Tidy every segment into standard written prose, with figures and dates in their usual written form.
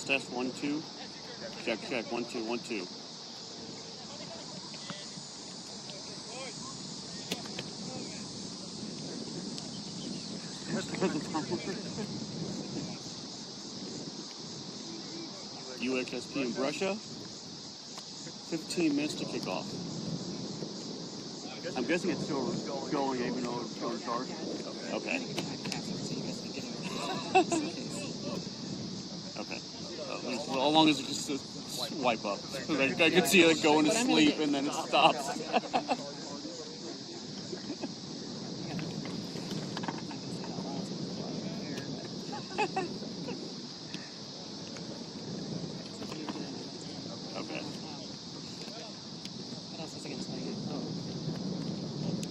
Test 1 2. Check 1 2 1 2. UHSP in Brescia. 15 minutes to kick off. I'm guessing it's still going even though it's still in charge. Okay. Okay. Well, as long as it just swipe up. I can see it going to sleep and then it stops. Okay. What else was I going to tell you? Oh.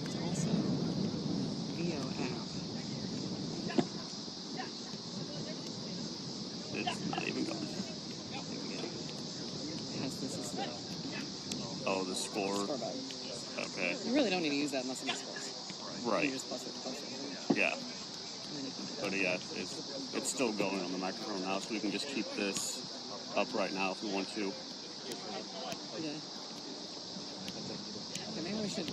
It's also VO app. It's not even going. It has this as the Oh, the score. score button. Okay. You really don't need to use that unless it scores. Right. You just plus it. Yeah. And then you can But yeah, it's still going on the microphone now, so we can just keep this up right now if we want to. Yeah. Okay, maybe we should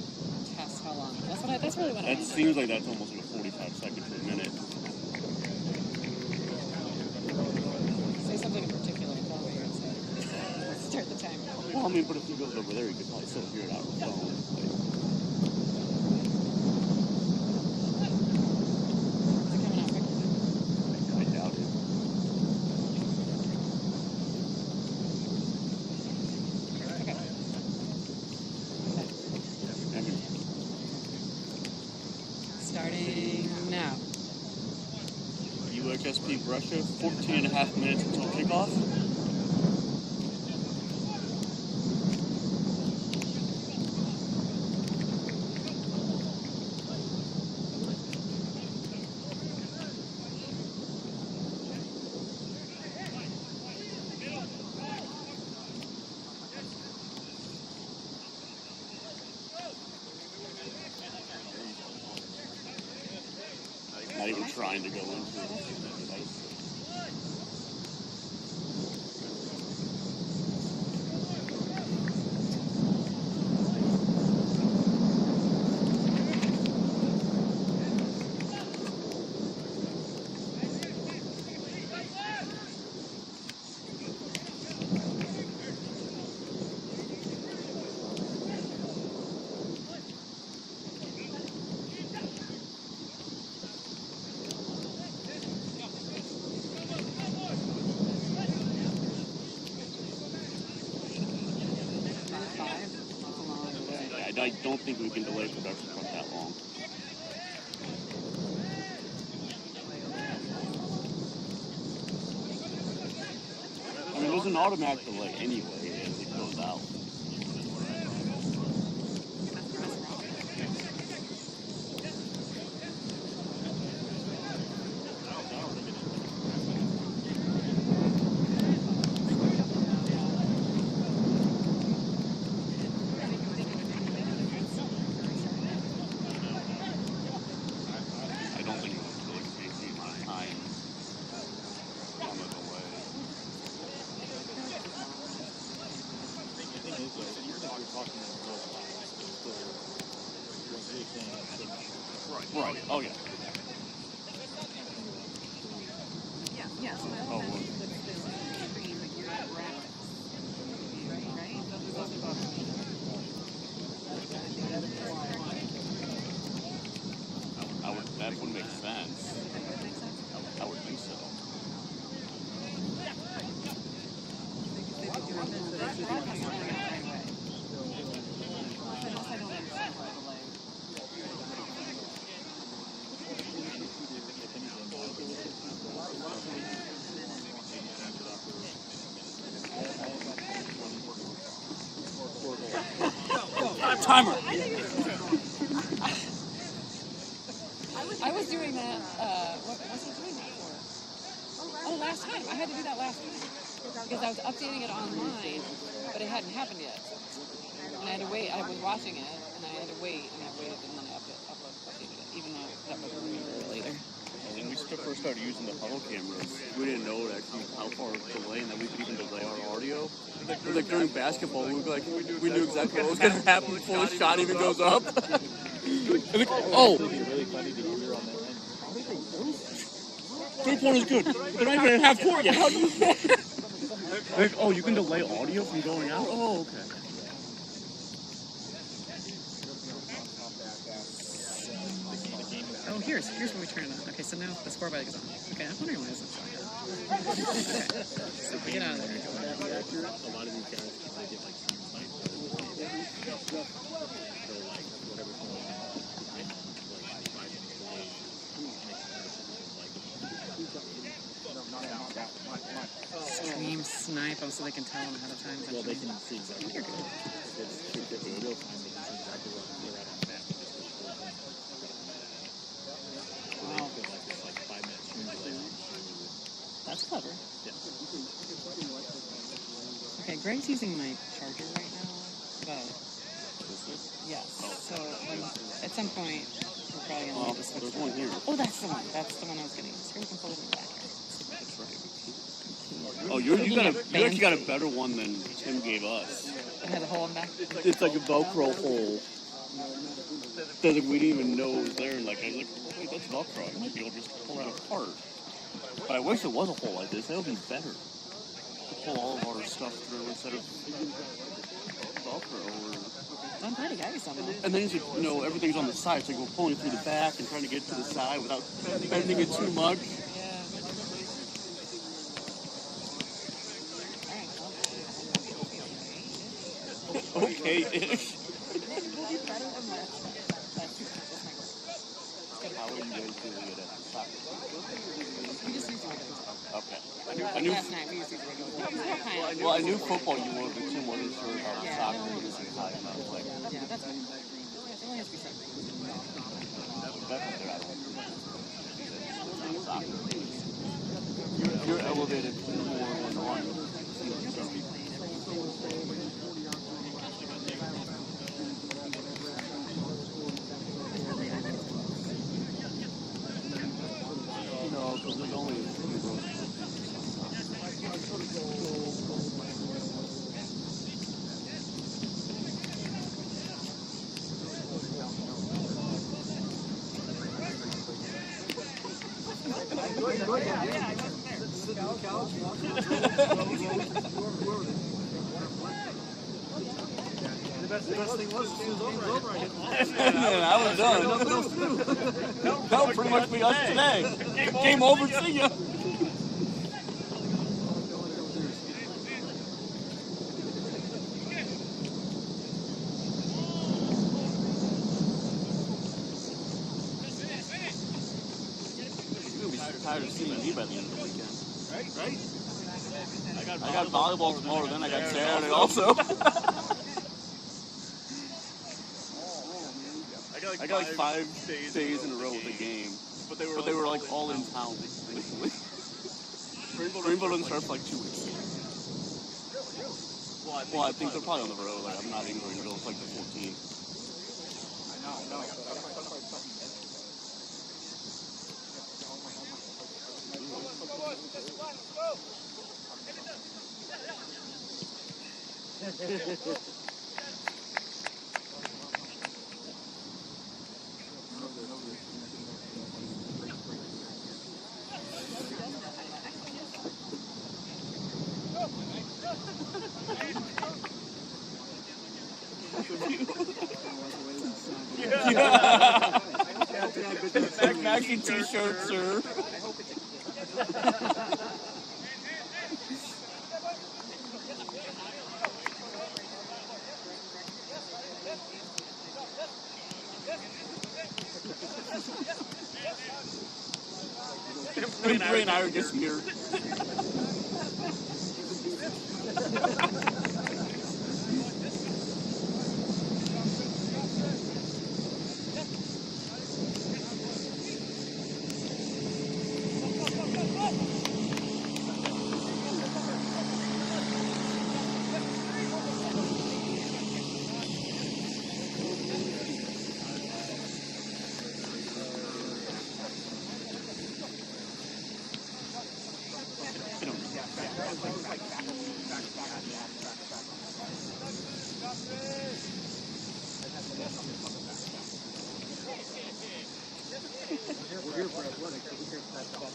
test how long. That's really what I It want. seems like that's almost like a 45 seconds to a minute. Say something in particular and tell me what you're going to say. Let's start the timer. Well, I mean, but if he goes over there, he could probably still hear it out of the phone. Is it coming out quicker? I doubt it. Okay. Starting now. UHSP Brescia, 14 and a half minutes until kickoff. Not even trying to go into it. I don't think we can delay production for that long. I mean, there's an automatic delay anyway as it goes out. I don't think it's really crazy my time on the delay. Right. Oh yeah. Yeah. Oh, well. That would make sense. I would think so. Timer. I was doing that, what was I doing that for? Oh, last time. I had to do that last time. Because I was updating it online, but it hadn't happened yet. And I had to wait. I was watching it, and I had to wait, and I waited, and then I updated it, even though that was a little later. Didn't we skip first started using the huddle cameras, we didn't know actually how far delay and that we could even delay our audio. It was like during basketball, we knew exactly what was going to happen before the shot even goes up. Oh! Three-pointer's good. They're not even at half court yet. How do you... Like, oh, you can delay audio from going out? Oh, okay. Oh, here's what we turn it on. Okay, so now the scoreboard is on. Okay, I'm wondering why this is on. Okay, so get out of there. A lot of these guys, they get like some sites. So like whatever's going on, like 5 minutes away, Stream snipe, oh, so they can tell them ahead of time. well, they can see exactly. You're good. It's in real time. They can see exactly what they're at on the map. Wow. It's like 5 minutes stream delay. That's clever. Yeah. Okay, Greg's using my charger right now, but yes. So at some point, we're probably gonna need to switch. There's one here. Oh, that's the one. That's the one I was gonna use. Here, we can pull it in the back here. That's right. Oh, you actually got a better one than Tim gave us. It has a hole in the back. It's like a Velcro hole. That we didn't even know was there. And like I was like, oh, wait, that's Velcro. I might be able to just pull it apart. But I wish it was a hole like this. That would be better. To pull all of our stuff through instead of Velcro. I'm glad he got you something. And then it's like, you know, everything's on the side. So like we're pulling through the back and trying to get to the side without bending it too much. Okay-ish. How are you guys doing it at soccer? We just used regular stuff. Okay. Last night we used regular stuff. Well, I knew football you were, but Tim wasn't sure about soccer. He was like, high enough. Like, yeah, that's fine. It only has to be separate. that's what soccer. You're elevated more than on. No, because there's only a few rows. The best thing was it was over. I was done. That would pretty much be us today. Game over, see ya. You're going to be tired of seeing me by the end of the weekend. Right? I got volleyball tomorrow, then I got Saturday also. I got like 5 days in a row with a game. But they were like all in town, basically. Rainbow doesn't start for like 2 weeks. Well, I think they're probably on the road. Like, I'm not in going until it's like the 14th. Mackie t-shirt, sir. Bray and I are just here. We're here for athletics, so we can't pass the ball.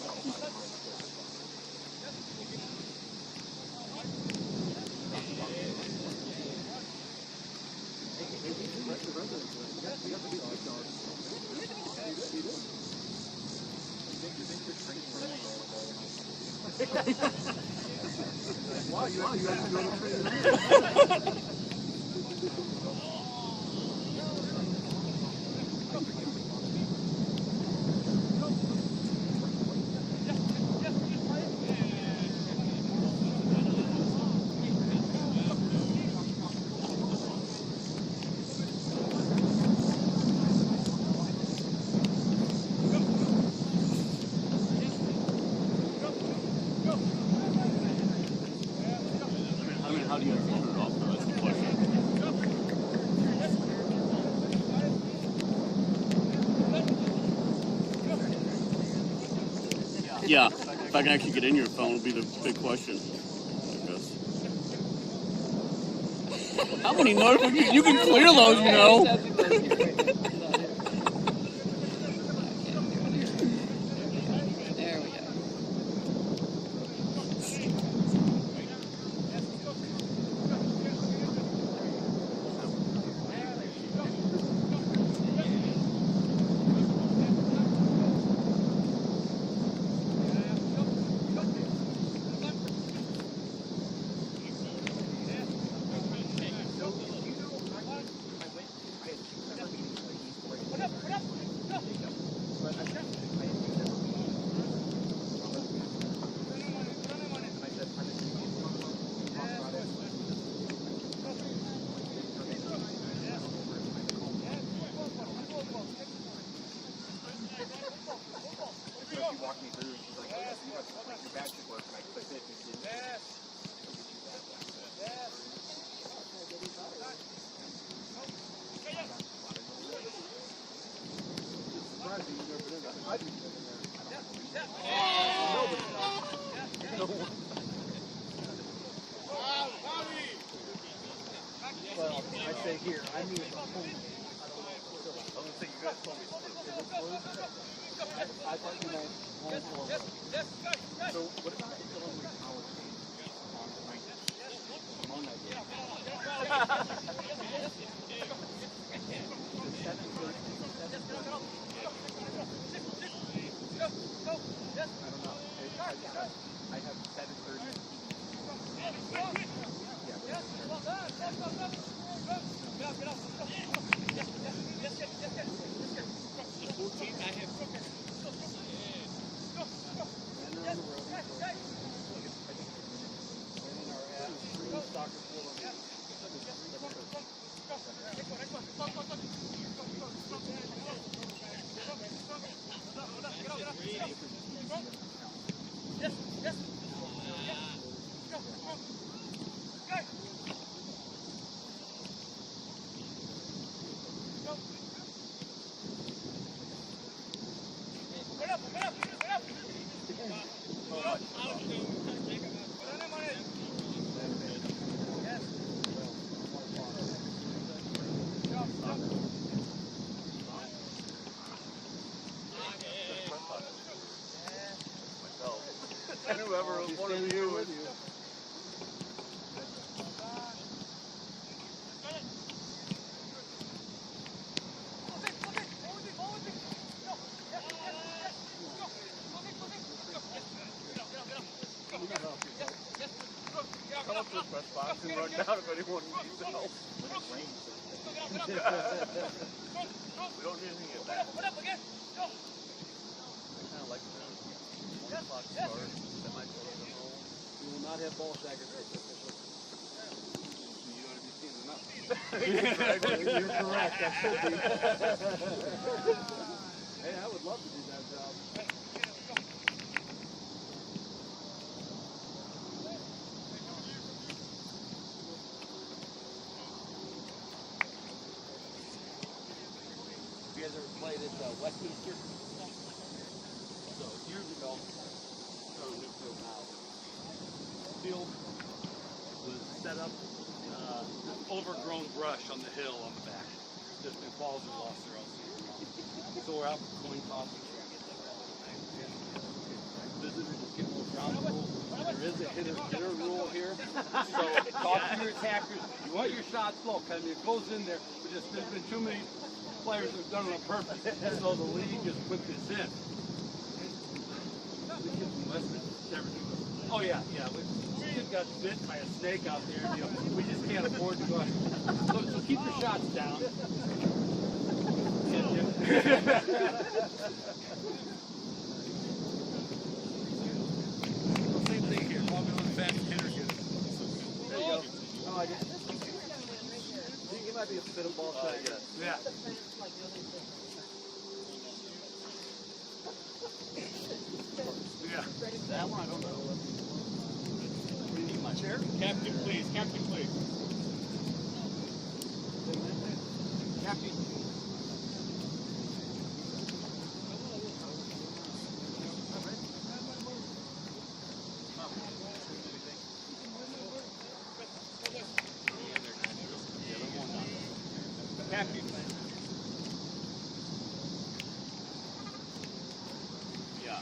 Wow, you have to go to training. How do you turn it off? That's the question. Yeah, if I can actually get in your phone would be the big question, I guess. How many notifications? You can clear those, you know. There we go. Well, I say here, I mean the home. I was gonna say you guys told me is it closed? I thought you meant home floor. So what about the Illinois College game on the 19th? I'm on that game. The 7:30. I don't know. I have 7:30. And whoever was one of you with you. Come up to the press box and run down if anyone needs help. We don't need anything at that. I kind of like that. 1 o'clock start. That might go to the hole. We will not have ball sacrifice. You ought to be seeing enough. You're correct. That should be. Hey, I would love to do that job. You guys ever played at Westminster? So years ago, Newfield now. field was set up overgrown brush on the hill on the back. Just been balls and lost their own season. So we're out coin tossing. Visitors just get a little ground rule. There is a hitter rule here. So talk to your attackers. You want your shots low, because it goes in there. But just there's been too many players who've done it on purpose. So the league just put this in. Oh yeah. We just got bit by a snake out there. You know, we just can't afford to go. So keep your shots down. Same thing here. Probably one of the fast hitters here. There you go. I like it. You might be a bit of ball side. Yeah. Yeah. That one I don't know. My chair? Captain, please. Captain, please. Captain. Captain. Yeah.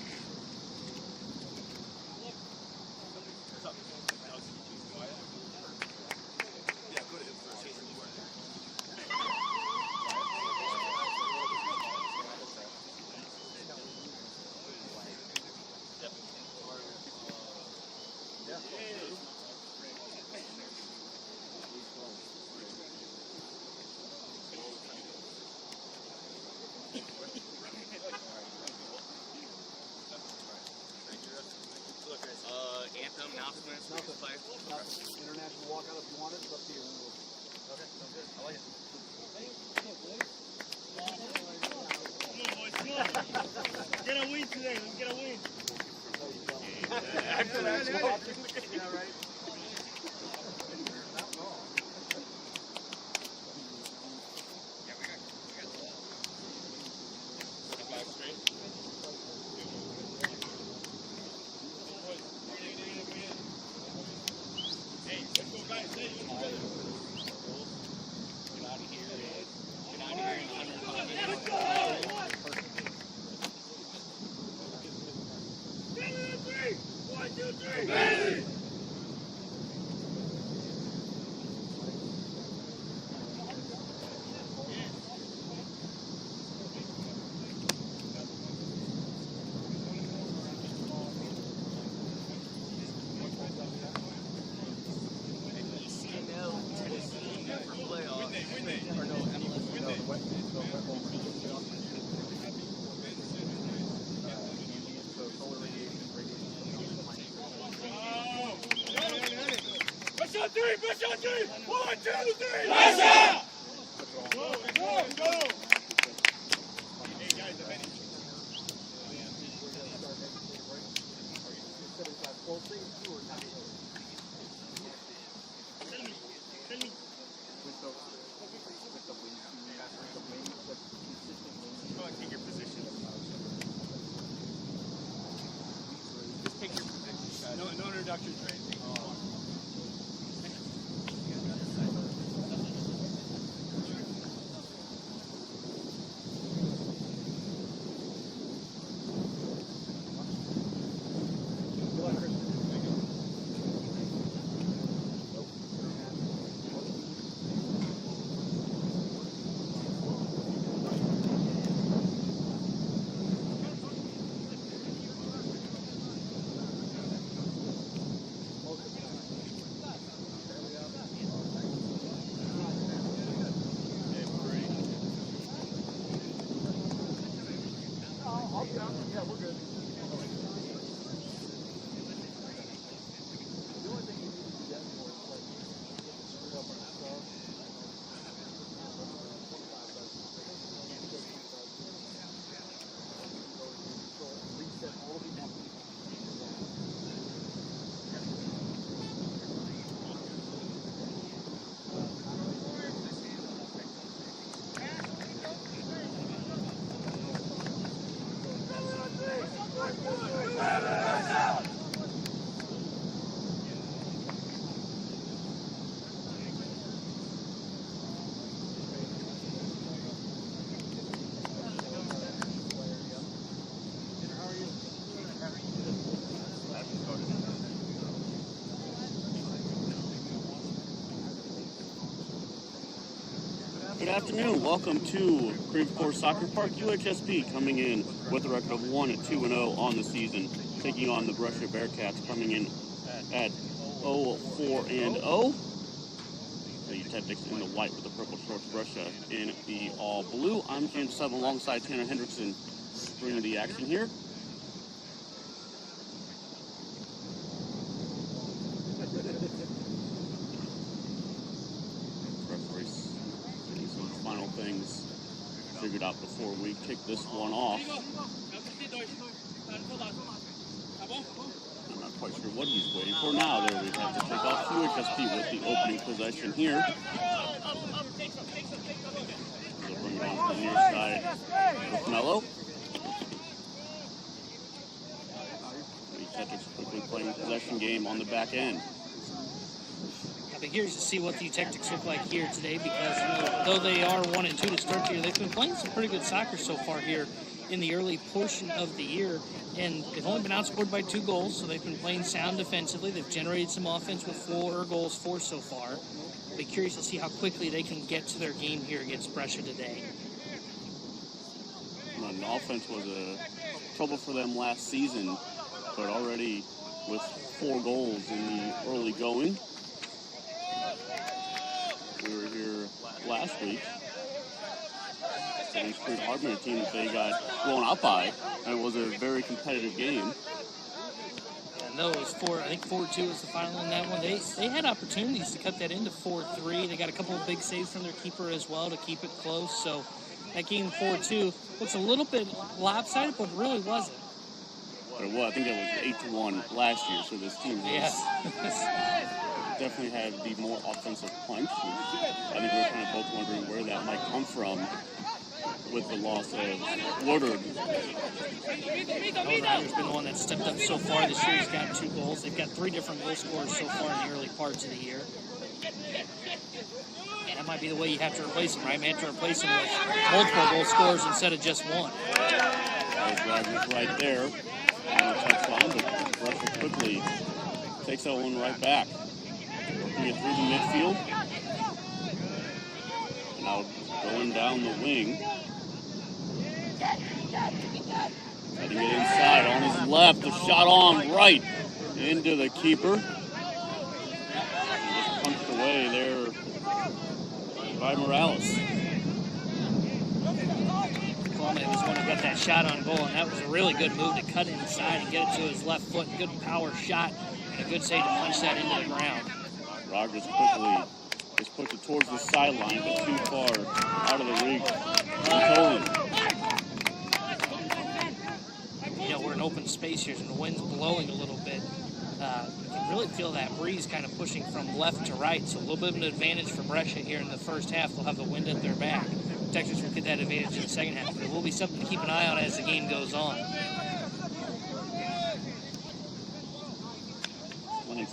Anthem, announcements, play. International walkout if you want it, it's up to you. Okay, sounds good. I like it. Get a win today. Let's get a win. Yeah, right. Brescia 3! 1, 2, 3! Brescia! Go! Hey guys, the bench. Take your position. Just take your position, guys. No introductions or anything. Yeah, we're good. afternoon. Welcome to Creve Coeur Soccer Park. UHSP coming in with a record of 1-2-0 on the season, taking on the Brescia Bearcats, coming in at 0-4-0. The Tactics in the white with the purple shorts, Brescia in the all blue. I'm James Sub alongside Tanner Hendrickson, bringing the action here. Final things figured out before we kick this one off. I'm not quite sure what he's waiting for now. There we have to take off UHSP with the opening possession here. They'll bring it on to the near side with Mello. The Tactics quickly playing possession game on the back end. I'll be curious to see what the Tactics look like here today because though they are 1-2 to start the year, they've been playing some pretty good soccer so far here in the early portion of the year, and they've only been outscored by 2 goals, so they've been playing sound defensively. They've generated some offense with 4 goals for so far. I'll be curious to see how quickly they can get to their game here against Brescia today. Well, the offense was a trouble for them last season, but already with 4 goals in the early going. We were here last week. Against Creve Harbor, a team that they got blown out by, and it was a very competitive game. And those 4, I think 4-2 was the final in that one. They had opportunities to cut that into 4-3. They got a couple of big saves from their keeper as well to keep it close. So that game 4-2 looks a little bit lopsided, but really wasn't. But it was, I think it was 8-1 last year, so this team was definitely had the more offensive punch. I think we were kind of both wondering where that might come from with the loss of Woodard. Ryder's been the one that stepped up so far this year. He's got 2 goals. They've got 3 different goal scorers so far in the early parts of the year. And that might be the way you have to replace him, right? You have to replace him with multiple goal scorers instead of just 1. That was Ryder's right there on the touchline, but Brescia quickly takes that one right back. Working it through the midfield. And now going down the wing. Trying to get inside on his left. The shot on right into the keeper. Just punched away there by Morales. Coleman was the one who got that shot on goal, and that was a really good move to cut inside and get it to his left foot. Good power shot and a good save to punch that into the ground. Rogers quickly just puts it towards the sideline, but too far out of the reach. You know, we're in open space here, and the wind's blowing a little bit. You can really feel that breeze kind of pushing from left to right, so a little bit of an advantage for Brescia here in the first half. They'll have the wind at their back. Texas will get that advantage in the second half, but it will be something to keep an eye on as the game goes on.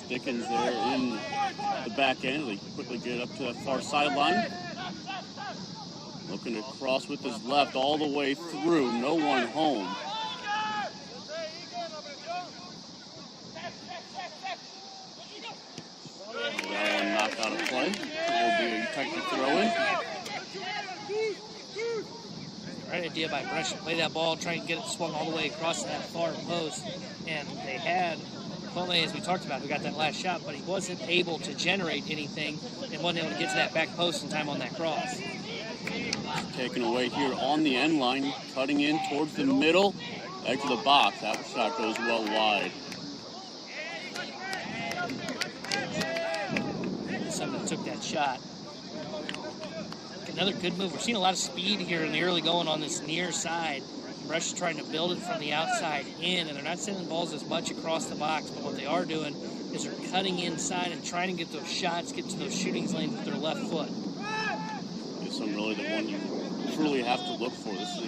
Dickens there in the back end. They quickly get up to the far sideline. Looking to cross with his left all the way through. No one home. That one knocked out of play. It will be a technical throw-in. Right idea by Brescia. Play that ball, try and get it swung all the way across that far post. And they had Cole, as we talked about, who got that last shot, but he wasn't able to generate anything and wasn't able to get to that back post in time on that cross. Taken away here on the end line, cutting in towards the middle, edge of the box. That shot goes well wide. Somebody took that shot. Another good move. We're seeing a lot of speed here in the early going on this near side. Brescia's trying to build it from the outside in, and they're not sending balls as much across the box, but what they are doing is they're cutting inside and trying to get those shots, get to those shooting lanes with their left foot. This one really the one you truly have to look for. This is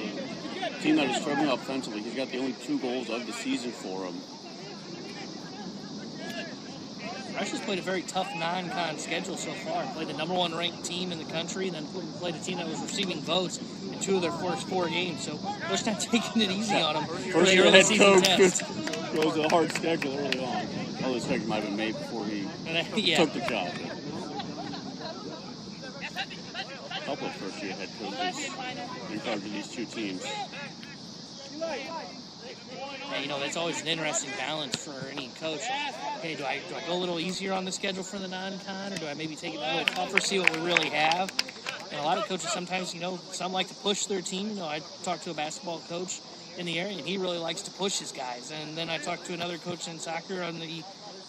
a team that is struggling offensively. He's got the only 2 goals of the season for him. Brescia's played a very tough non-con schedule so far. Played the number 1 ranked team in the country, and then played a team that was receiving votes in 2 of their first 4 games. So Bush not taking it easy on them. First year head coach goes a hard schedule early on. Well, the schedule might have been made before he took the job. couple of first-year head coaches in charge of these two teams. Yeah, that's always an interesting balance for any coach. Okay, do I go a little easier on the schedule for the non-con, or do I maybe take it a little tougher, see what we really have? And a lot of coaches sometimes, some like to push their team. I talked to a basketball coach in the area, and he really likes to push his guys. And then I talked to another coach in soccer on the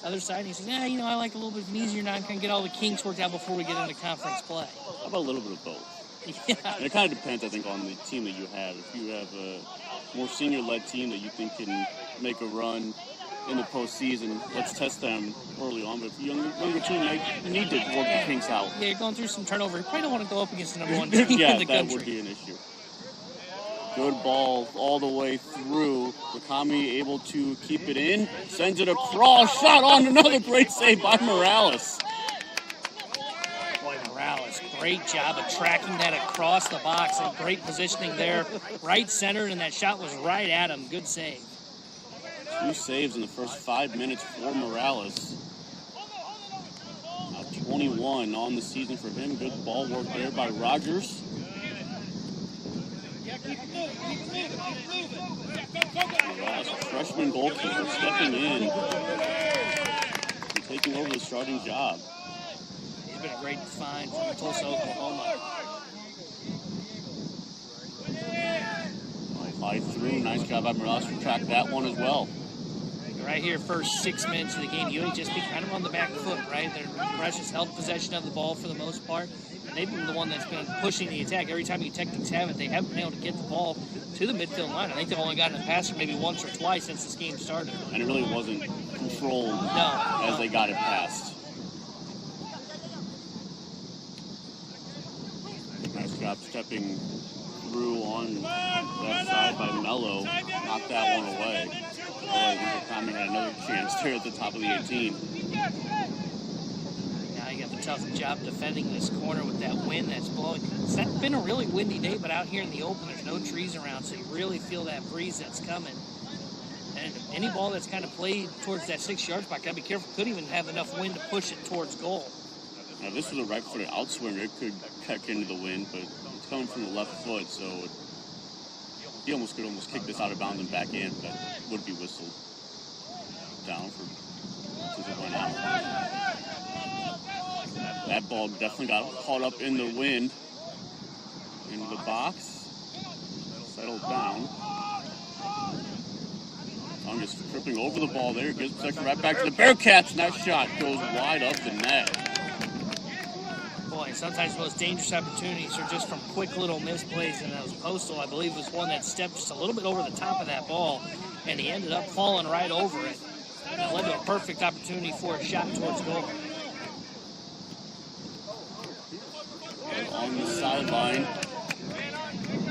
other side, and he says, I like a little bit of an easier non-con, get all the kinks worked out before we get into conference play. How about a little bit of both? Yeah. And it kind of depends, I think, on the team that you have. If you have a more senior-led team that you think can make a run in the postseason, let's test them early on. But if you're a younger team, you need to work the kinks out. Yeah, you're going through some turnover. You probably don't want to go up against the number one team yeah, in the country. that would be an issue. Good ball all the way through. Brekame able to keep it in. Sends it across. Shot on. Another great save by Morales. Boy, Morales, great job of tracking that across the box and great positioning there. Right centered, and that shot was right at him. Good save. 2 saves in the first 5 minutes for Morales. Now 21 on the season for him. Good ball work there by Rogers. Morales, a freshman goalkeeper, stepping in and taking over the starting job. He's been a great find from Tulsa, Oklahoma. Fly through. Nice job by Morales to track that one as well. Right here, first 6 minutes of the game, UHSP kind of on the back foot, right? Brescia's held possession of the ball for the most part. And they've been the one that's been pushing the attack. Every time Tactics have it, they haven't been able to get the ball to the midfield line. I think they've only gotten it past her maybe once or twice since this game started. And it really wasn't controlled as they got it past. Nice job stepping through on that side by Mello. Knocked that one away. Brekame had another chance there at the top of the 18. Now you got the tough job defending this corner with that wind that's blowing. It's been a really windy day, but out here in the open, there's no trees around, so you really feel that breeze that's coming. And any ball that's kind of played towards that 6-yard spot, gotta be careful. Could even have enough wind to push it towards goal. Now this was a right-footed outswinger. It could peck into the wind, but it's coming from the left foot, so he could almost kick this out of bounds and back in, but that would be whistled down since it went out. That ball definitely got caught up in the wind. Into the box. Settled down. Tongue is tripping over the ball there. Gives possession right back to the Bearcats, and that shot goes wide up the net. Boy, sometimes the most dangerous opportunities are just from quick little misplays, and that was Postal, I believe, was one that stepped just a little bit over the top of that ball, and he ended up falling right over it. And it led to a perfect opportunity for a shot towards goal. On the sideline,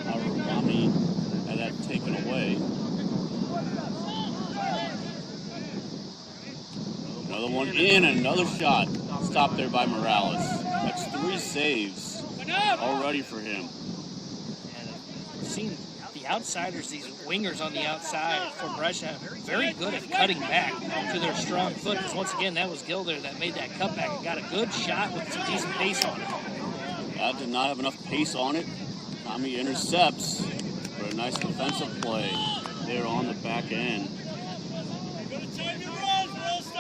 Brekame had that taken away. Another one in, and another shot. Stopped there by Morales. That's 3 saves already for him. And we've seen the outsiders, these wingers on the outside for Brescia, very good at cutting back to their strong foot. Because once again, that was Gilder that made that cutback and got a good shot with some decent pace on it. That did not have enough pace on it. Tommy intercepts for a nice defensive play there on the back end.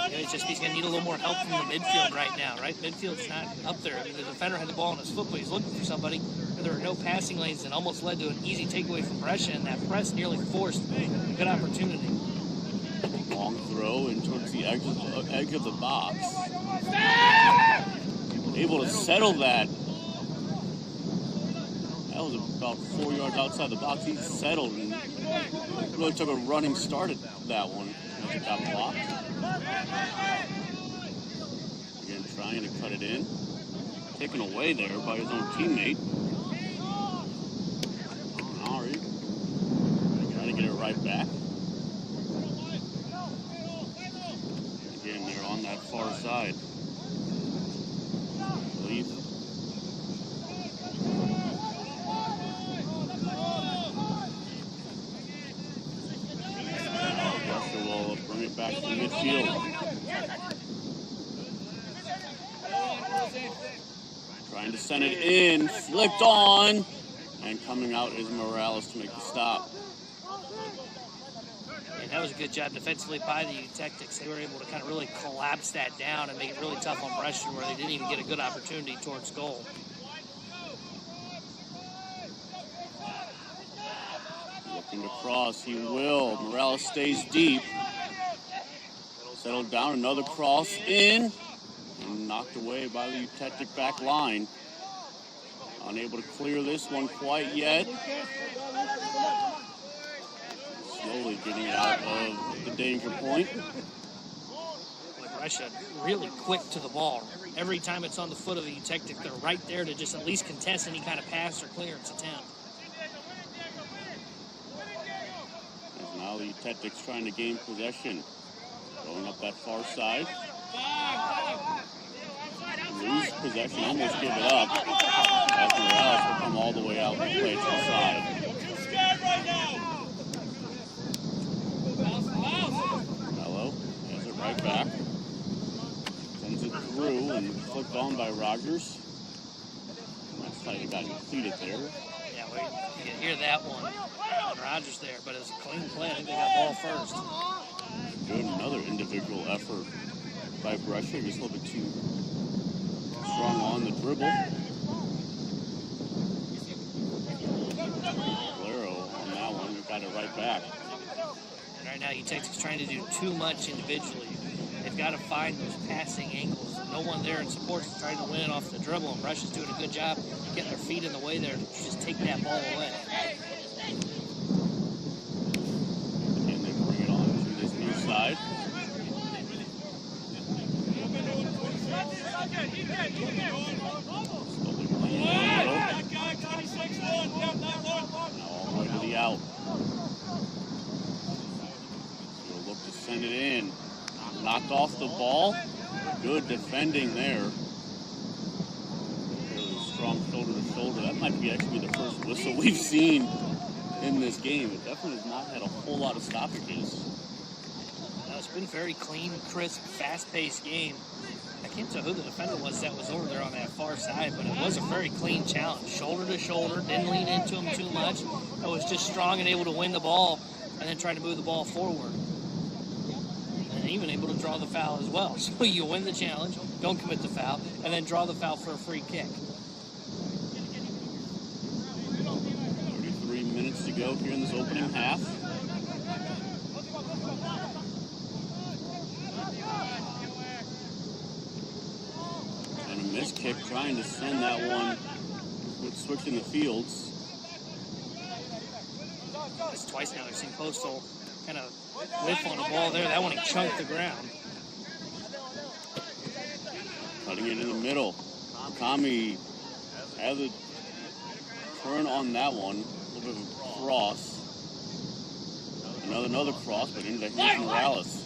UHSP's going to need a little more help from the midfield right now, right? Midfield's not up there. I mean, the defender had the ball on his foot, but he's looking for somebody. There were no passing lanes and almost led to an easy takeaway from Brescia, and that press nearly forced a good opportunity. Long throw in towards the edge of the box. Able to settle that. That was about 4 yards outside the box. He settled and really took a running start at that one. It got blocked. Again, trying to cut it in. Taken away there by his own teammate. Ari trying to get it right back. Again, they're on that far side. Leave. Bring it back to midfield. Trying to send it in, flipped on, and coming out is Morales to make the stop. And that was a good job defensively by the Tactics. They were able to kind of really collapse that down and make it really tough on Brescia, where they didn't even get a good opportunity towards goal. Looking to cross, he will. Morales stays deep. Settled down, another cross in, and knocked away by the Tactic back line. Unable to clear this one quite yet. Slowly getting it out of the danger point. Brescia really quick to the ball. Every time it's on the foot of the Tactic, they're right there to just at least contest any kind of pass or clearance attempt. As now the Tactics trying to gain possession. Going up that far side. Lose possession, almost give it up. As Morales will come all the way out and play it to the side. Mello has it right back. Sends it through and flipped on by Rogers. Looks like it got completed there. Yeah, you can hear that one. And Rogers there, but it's a clean play. I think they got ball first. Good, another individual effort by Brescia. Just a little bit too strong on the dribble. Valero on that one, got it right back. And right now, Tactic's trying to do too much individually. They've got to find those passing angles. No one there in support is trying to win it off the dribble, and Brescia's doing a good job getting their feet in the way there to just take that ball away. And they bring it on to this new side. Slowly playing in the middle. Now all the way to the out. He'll look to send it in. Knocked off the ball. Good defending there. Really strong shoulder to shoulder. That might be actually the first whistle we've seen in this game. It definitely has not had a whole lot of stoppages. It's been a very clean, crisp, fast-paced game. I can't tell who the defender was that was over there on that far side, but it was a very clean challenge. Shoulder to shoulder, didn't lean into him too much. It was just strong and able to win the ball and then try to move the ball forward. And even able to draw the foul as well. So you win the challenge, don't commit the foul, and then draw the foul for a free kick. 33 minutes to go here in this opening half. And a missed kick, trying to send that one with switching the fields. It's twice now we've seen Postal kind of whiff on the ball there. That one he chunked the ground. Cutting it in the middle. Kami has a turn on that one. A little bit of a cross. Another cross, but into Morales.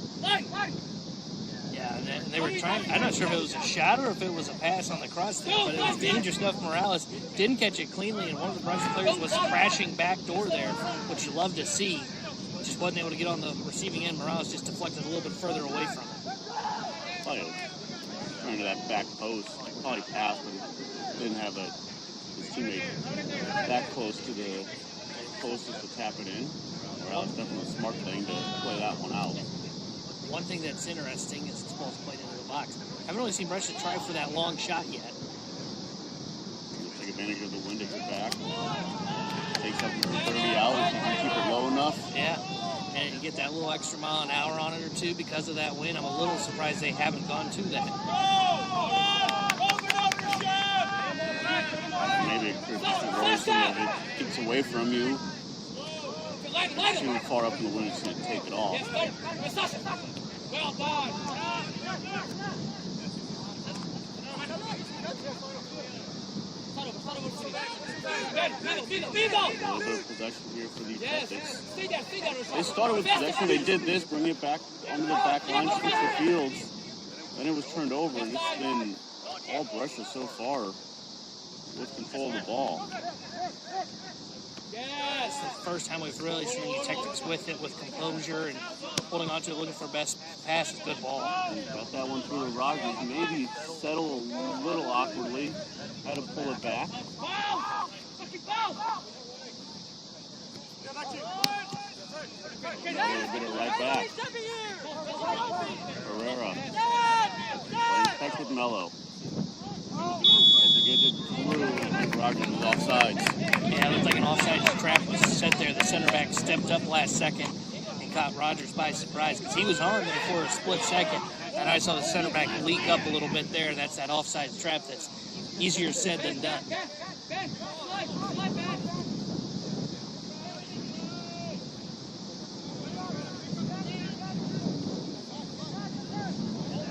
Yeah, and they were trying. I'm not sure if it was a shot or if it was a pass on the cross there, but it was dangerous enough. Morales didn't catch it cleanly, and one of the Brescia players was crashing back door there, which you love to see. Just wasn't able to get on the receiving end. Morales just deflected a little bit further away from it. Probably trying to that back post. Probably passed, but didn't have his teammate that close to the closest to tap it in. Morales definitely a smart thing to play that one out. One thing that's interesting is it's both played into the box. I haven't really seen Brescia try for that long shot yet. Take advantage of the wind at your back. Takes up the 30 out if you can keep it low enough. Yeah, and you get that little extra mile an hour on it or two because of that wind. I'm a little surprised they haven't gone to that. Maybe it could just be worrisome that it gets away from you. Too far up in the wind, it's going to take it off. Well done. A little bit of possession here for the Celtics. They started with possession. They did this, bring it back onto the back line, switch the fields. Then it was turned over, and it's been all Brescia so far with control of the ball. It's the first time we've really seen the tactics with it, with composure and holding on to it, looking for best pass. It's a good ball. Got that one through to Rogers. Maybe settle a little awkwardly. Had to pull it back. Get it right back. Herrera. Playing catch with Mello. As he gets it through, I think Rogers was offsides. Yeah, it looked like an offside trap was set there. The center back stepped up last second and caught Rogers by surprise because he was on there for a split second. And I saw the center back leak up a little bit there. That's that offside trap that's easier said than done.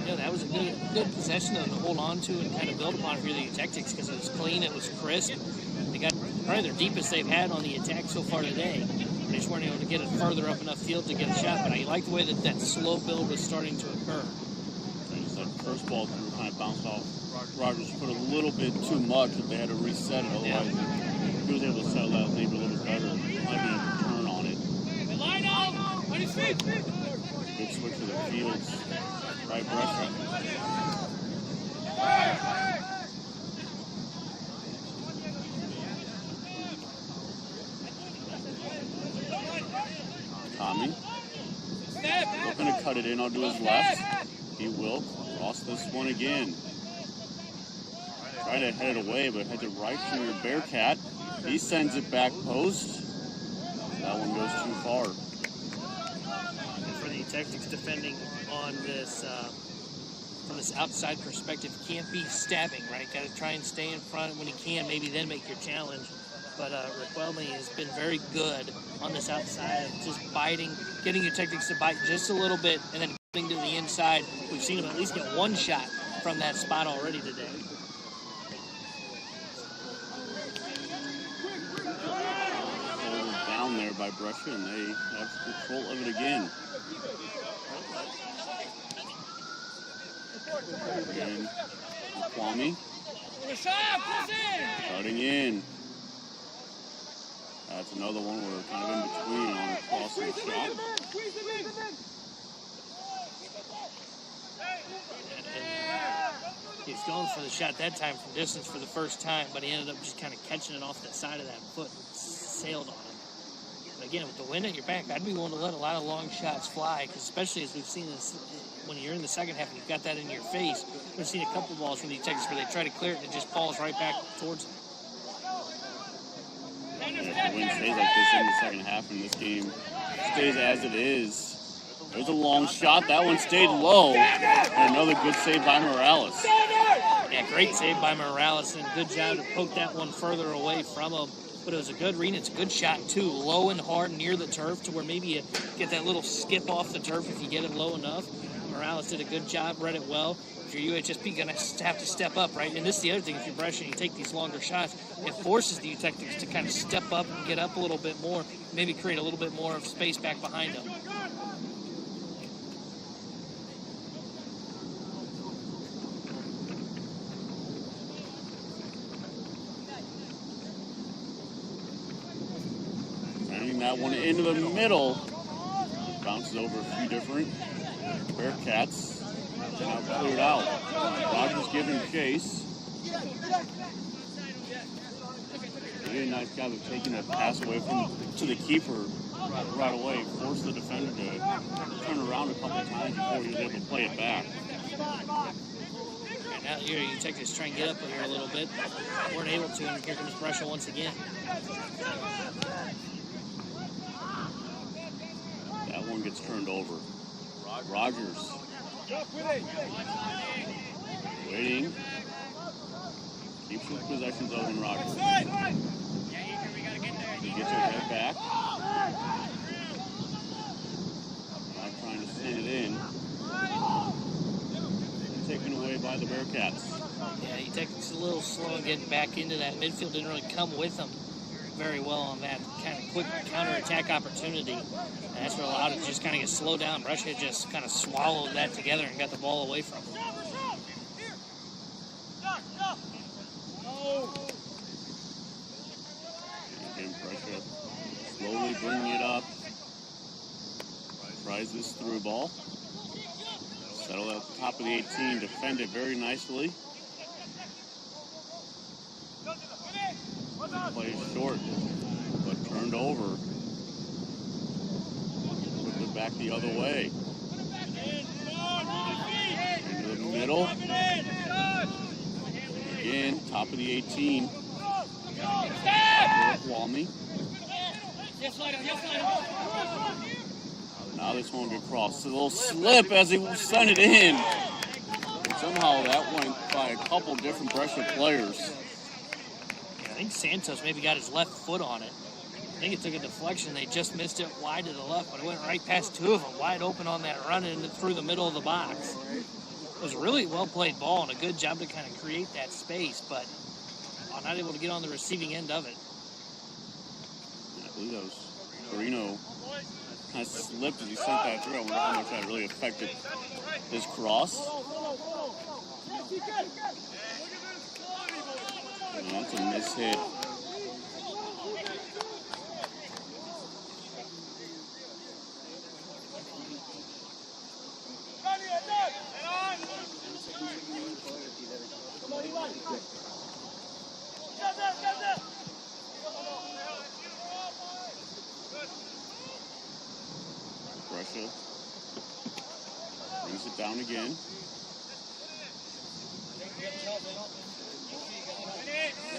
Yeah, that was a good possession to hold on to and kind of build upon for the tactics because it was clean, it was crisp. They got probably their deepest they've had on the attack so far today. They just weren't able to get it further up enough field to get a shot, but I like the way that slow build was starting to occur. That first ball through kind of bounced off. Rogers put a little bit too much that they had to reset it. Otherwise, he was able to settle that maybe a little bit better. Might be able to turn on it. Line out! On his feet! Good switch for the Fields. Right, Brescia. Tommy. Looking to cut it in onto his left. He will cross this one again. Try to head it away, but heads it right to your Bearcat. He sends it back post. That one goes too far. And for the tactics defending on this, from this outside perspective, can't be stabbing, right? Got to try and stay in front when you can, maybe then make your challenge. But Riquelme has been very good on this outside, just biting, getting your tactics to bite just a little bit, and then getting to the inside. We've seen him at least get one shot from that spot already today. Down there by Brescia, and they have control of it again. And Kwame cutting in. That's another one where we're kind of in between on the crossing shot. He's going for the shot that time from distance for the first time, but he ended up just kind of catching it off the side of that foot and sailed on him. But again, with the wind at your back, I'd be willing to let a lot of long shots fly, because especially as we've seen this, when you're in the second half and you've got that in your face, we've seen a couple balls from the Texans where they try to clear it and it just falls right back towards them. And if the wind stays like this in the second half and this game stays as it is, there's a long shot. That one stayed low. And another good save by Morales. Yeah, great save by Morales, and good job to poke that one further away from him. But it was a good read. It's a good shot, too. Low and hard near the turf to where maybe you get that little skip off the turf if you get it low enough. Morales did a good job, read it well. If you're UHSP, going to have to step up, right? And this is the other thing. If you're Brescia and you take these longer shots, it forces the tactics to kind of step up and get up a little bit more, maybe create a little bit more of space back behind them. Sending that one into the middle. Bounces over a few different Bearcats. Now cleared out. Rogers giving chase. They did a nice job of taking that pass away to the keeper right away. Forced the defender to turn around a couple of times before he was able to play it back. And now here you take this, try and get up here a little bit. Weren't able to, and here comes Brescia once again. That one gets turned over. Rogers. Waiting. Keeps his possessions open, Rogers. He gets her head back. Not trying to send it in. Taken away by the Bearcats. Yeah, he takes it a little slow and getting back into that midfield. Didn't really come with him very well on that kind of quick counterattack opportunity. And that's what allowed it to just kind of get slowed down. Brescia just kind of swallowed that together and got the ball away from him. Again, Brescia slowly bringing it up. Tries this through ball. Settle at the top of the 18, defend it very nicely. Plays short, but turned over. Put it back the other way. Into the middle. Again, top of the 18. Walmy. Now this one will get crossed. A little slip as he sent it in. Somehow that went by a couple different Brescia players. Yeah, I think Santos maybe got his left foot on it. I think it took a deflection. They just missed it wide to the left, but it went right past two of them, wide open on that run and through the middle of the box. It was a really well-played ball and a good job to kind of create that space, but I'm not able to get on the receiving end of it. I believe that was Carino. Kind of slipped as he sent that through. I wonder how much that really affected his cross. That's a mishit. Brescia brings it down again.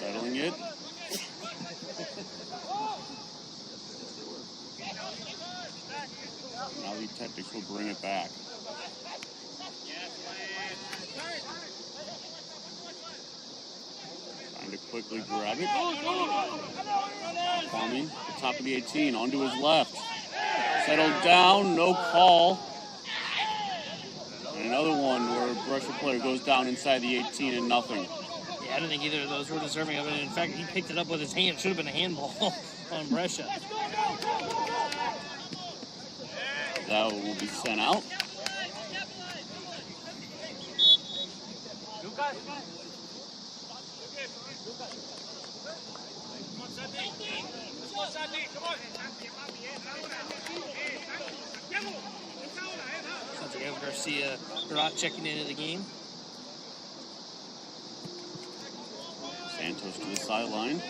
Settling it. Now the Tactics will bring it back. Trying to quickly grab it. Kwame, the top of the 18, onto his left. Settled down, no call. And another one where a Brescia player goes down inside the 18 and nothing. Yeah, I didn't think either of those were deserving of it. In fact, he picked it up with his hand. Should have been a handball on Brescia. That will be sent out. Santiago Garcia checking into the game. Santos to the sideline.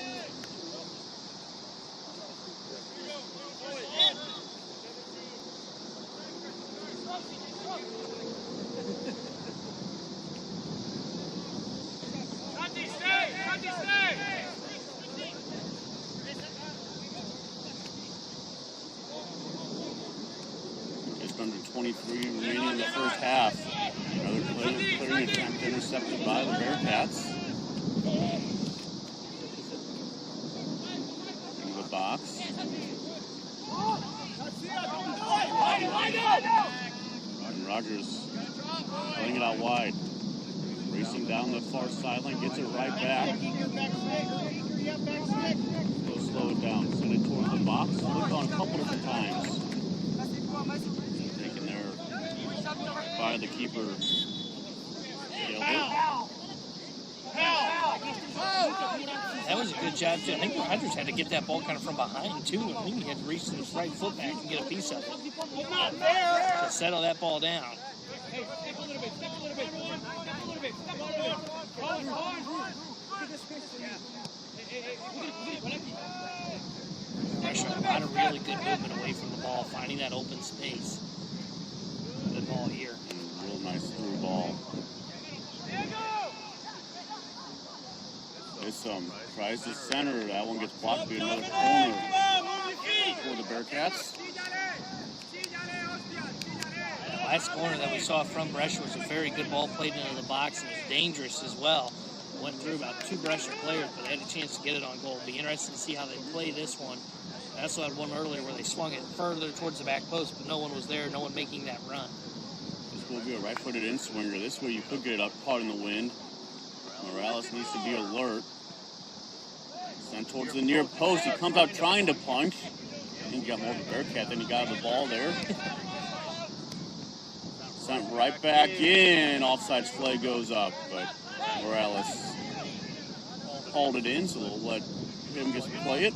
Just under 23 remaining in the first half. Another clearing attempt intercepted by the Bearcats. Into the box. And Rogers playing it out wide. Racing down the far sideline, gets it right back. We'll slow it down, send it towards the box. Looked on a couple different times. Taken there by the keeper. That was a good job, too. I think Rogers had to get that ball kind of from behind, too. I think he had to reach his right foot back and get a piece of it to settle that ball down. Pressure, a lot of really good movement away from the ball, finding that open space. Good ball here. Real nice through ball. This tries to center. That one gets blocked by another corner for the Bearcats. The last corner that we saw from Brescia was a very good ball played into the box. It was dangerous as well. Went through about two Brescia players, but they had a chance to get it on goal. It'll be interesting to see how they play this one. I also had one earlier where they swung it further towards the back post, but no one was there, no one making that run. This will be a right-footed in-swinger. This way you could get it up caught in the wind. Morales needs to be alert. Sent towards the near post. He comes out trying to punch. I think he got more of a Bearcat than he got of the ball there. Sent right back in. Offside flag goes up, but Morales called it in, so we'll let him just play it.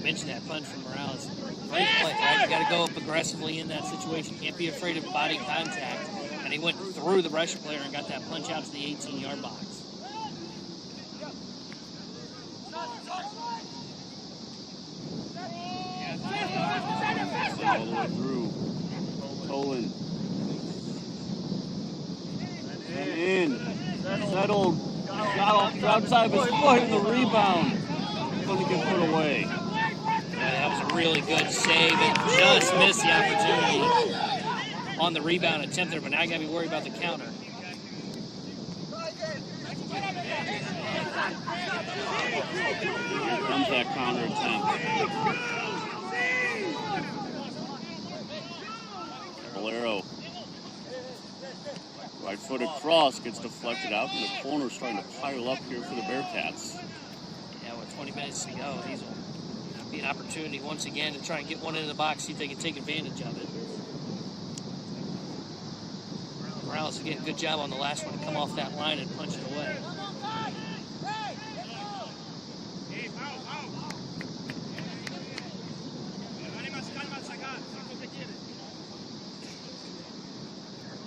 mentioned that punch from Morales. Great play, right? You got to go up aggressively in that situation. Can't be afraid of body contact. And he went through the Brescia player and got that punch out to the 18-yard box. All the way through. Tolan. And in. Settled. Shot off the outside of his foot in the rebound. Going to get put away. That was a really good save. It just missed the opportunity on the rebound attempt there, but now you got to be worried about the counter. Here comes that counter attempt. Valero. Right foot across, gets deflected out, and the corner's trying to pile up here for the Bearcats. Yeah, with 20 minutes to go, these will be an opportunity once again to try and get one into the box, see if they can take advantage of it. Morales again, good job on the last one to come off that line and punch it away.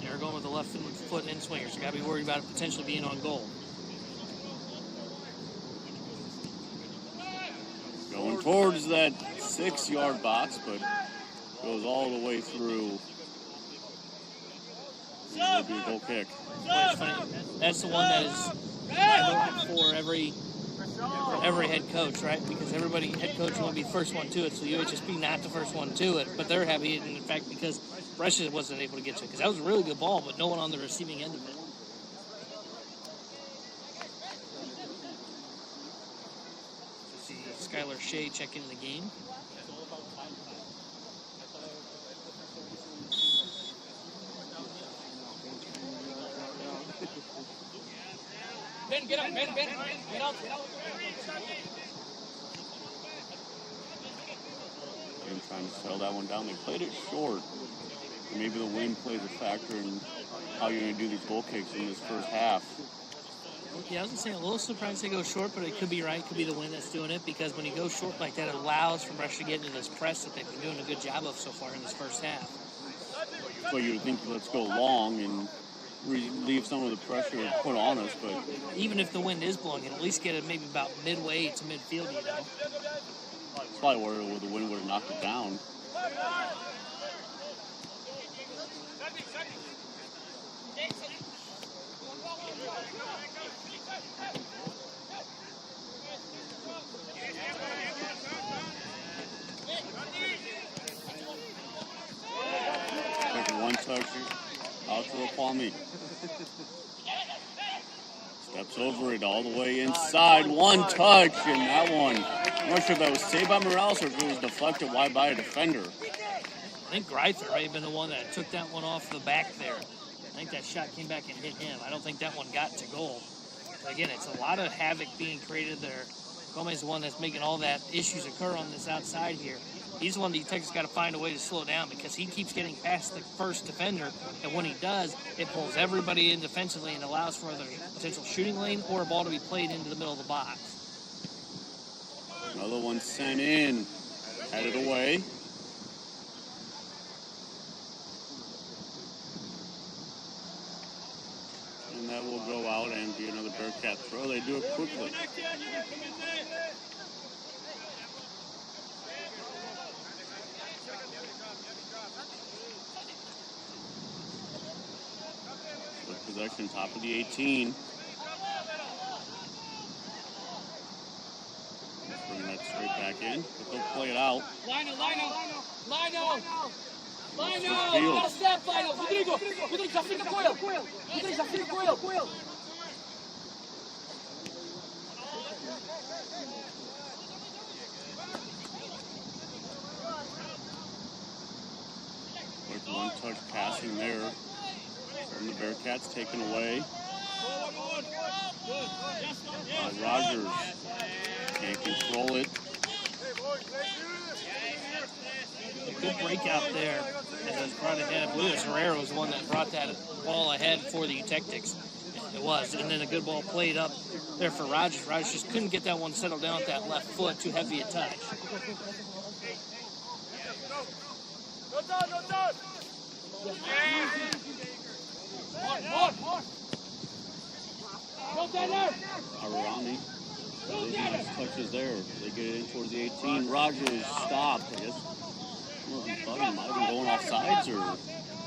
They're going with the left foot in swingers. You got to be worried about it potentially being on goal. Going towards that 6-yard box, but goes all the way through. It'll be a goal kick. That's the one that is for every head coach, right? Because everybody, head coach, want to be the first one to it. So UHSP not the first one to it, but they're happy. And in fact, because Brescia wasn't able to get to it, because that was a really good ball, but no one on the receiving end of it. See Skylar Shea check into the game. Ben, get up, Ben, get up. And trying to settle that one down. They played it short. Maybe the wind plays a factor in how you're going to do these goal kicks in this first half. Yeah, I was going to say, a little surprised they go short, but it could be right. It could be the wind that's doing it, because when you go short like that, it allows for Brescia to get into this press that they've been doing a good job of so far in this first half. So you would think, let's go long and relieve some of the pressure put on us, but even if the wind is blowing, at least get it maybe about midway to midfield, you know. That's probably where the wind would have knocked it down. Taking one touch out to Raquami. Steps over it all the way inside. One touch, and that one, I'm not sure if that was saved by Morales or if it was deflected wide by a defender. I think Greither may have been the one that took that one off the back there. I think that shot came back and hit him. I don't think that one got to goal. But again, it's a lot of havoc being created there. Gomez is the one that's making all that issues occur on this outside here. He's the one that Texas got to find a way to slow down, because he keeps getting past the first defender, and when he does, it pulls everybody in defensively and allows for the potential shooting lane or a ball to be played into the middle of the box. Another one sent in, headed away. And that will go out and be another Bearcat throw. They do it quickly. Good possession, top of the 18. Bring that straight back in, but they'll play it out. Lino! You Field. gotta step, Lino! Rodrigo, já fica com ele! Rodrigo, já fica com ele! Quick one-touch passing there. And the Bearcats taken away. Rogers can't control it. A good breakout there as it was brought ahead. I believe it was Herrera was the one that brought that ball ahead for the Tactics. It was, and then a good ball played up there for Rogers. Rogers just couldn't get that one settled down with that left foot, too heavy a touch. Arani. Nice touches there. They get it in towards the 18. Rogers stopped. I guess. I don't know if he thought he might have been going off sides or.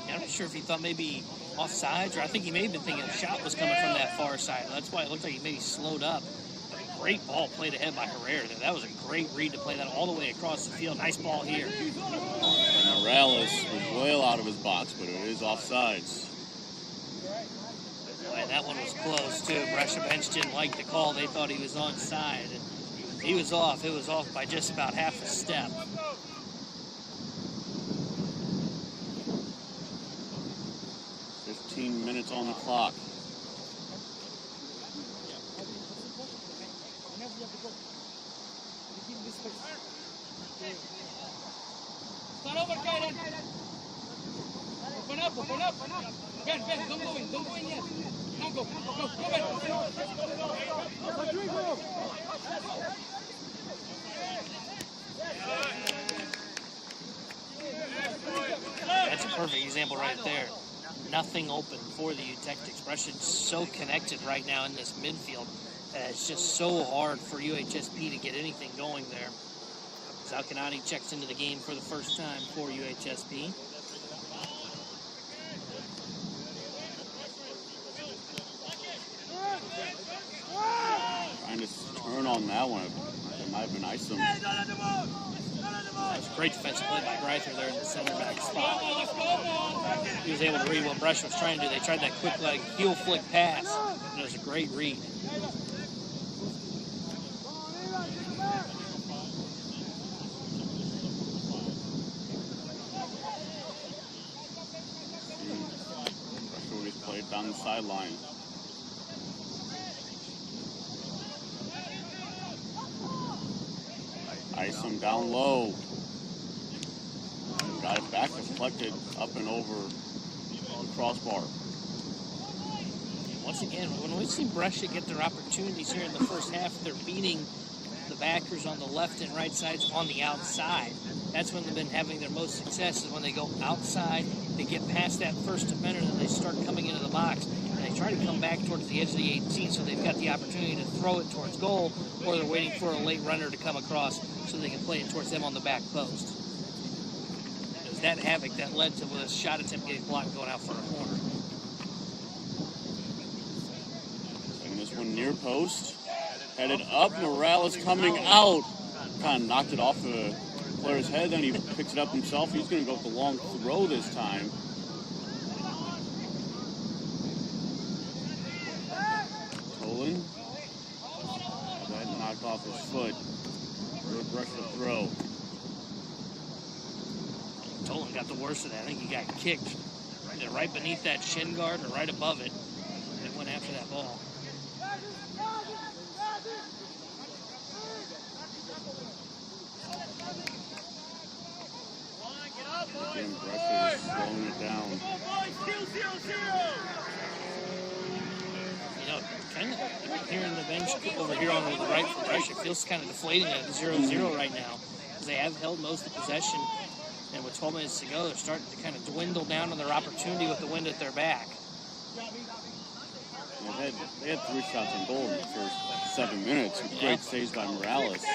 I'm not sure if he thought maybe offsides, or I think he may have been thinking a shot was coming from that far side. That's why it looked like he maybe slowed up. Great ball played ahead by Herrera there. That was a great read to play that all the way across the field. Nice ball here. Morales was well out of his box, but it is offsides. And that one was close, too. Brescia bench didn't like the call. They thought he was onside. And he was off. It was off by just about half a step. Minutes on the clock. Start over, Kyron. Open up. Ben, don't go in yet. Now go, Ben. That's a perfect example right there. Nothing open for the Tactics. Brescia's so connected right now in this midfield that it's just so hard for UHSP to get anything going there. Zalcanati checks into the game for the first time for UHSP. Trying to turn on that one. It might have been Isom. That was a great defensive play by Greither there in the center back spot. He was able to read what Brescia was trying to do. They tried that quick leg heel flick pass, and it was a great read. Brescia just played down the sideline. Isom down low. Got it back, deflected up and over the crossbar. Once again, when we've seen Brescia get their opportunities here in the first half, they're beating the backers on the left and right sides on the outside. That's when they've been having their most success, is when they go outside, they get past that first defender, and then they start coming into the box. And they try to come back towards the edge of the 18, so they've got the opportunity to throw it towards goal, or they're waiting for a late runner to come across so they can play it towards them on the back post. It was that havoc that led to a shot attempt getting blocked going out for a corner. And this one near post. Headed up, Morales coming out. Kind of knocked it off the player's head, then he picks it up himself. He's going to go with the long throw this time. Tolan. That knocked off his foot. Good rush to throw. Tolan got the worst of that. I think he got kicked either right beneath that shin guard or right above it. They went after that ball. Again, Brescia is slowing it down. You know, kind of hearing the bench over here on the right for Brescia feels kind of deflating at 0-0 right now, because they have held most of the possession, and with 12 minutes to go, they're starting to kind of dwindle down on their opportunity with the wind at their back. They had 3 shots on goal in the first 7 minutes with great saves by Morales,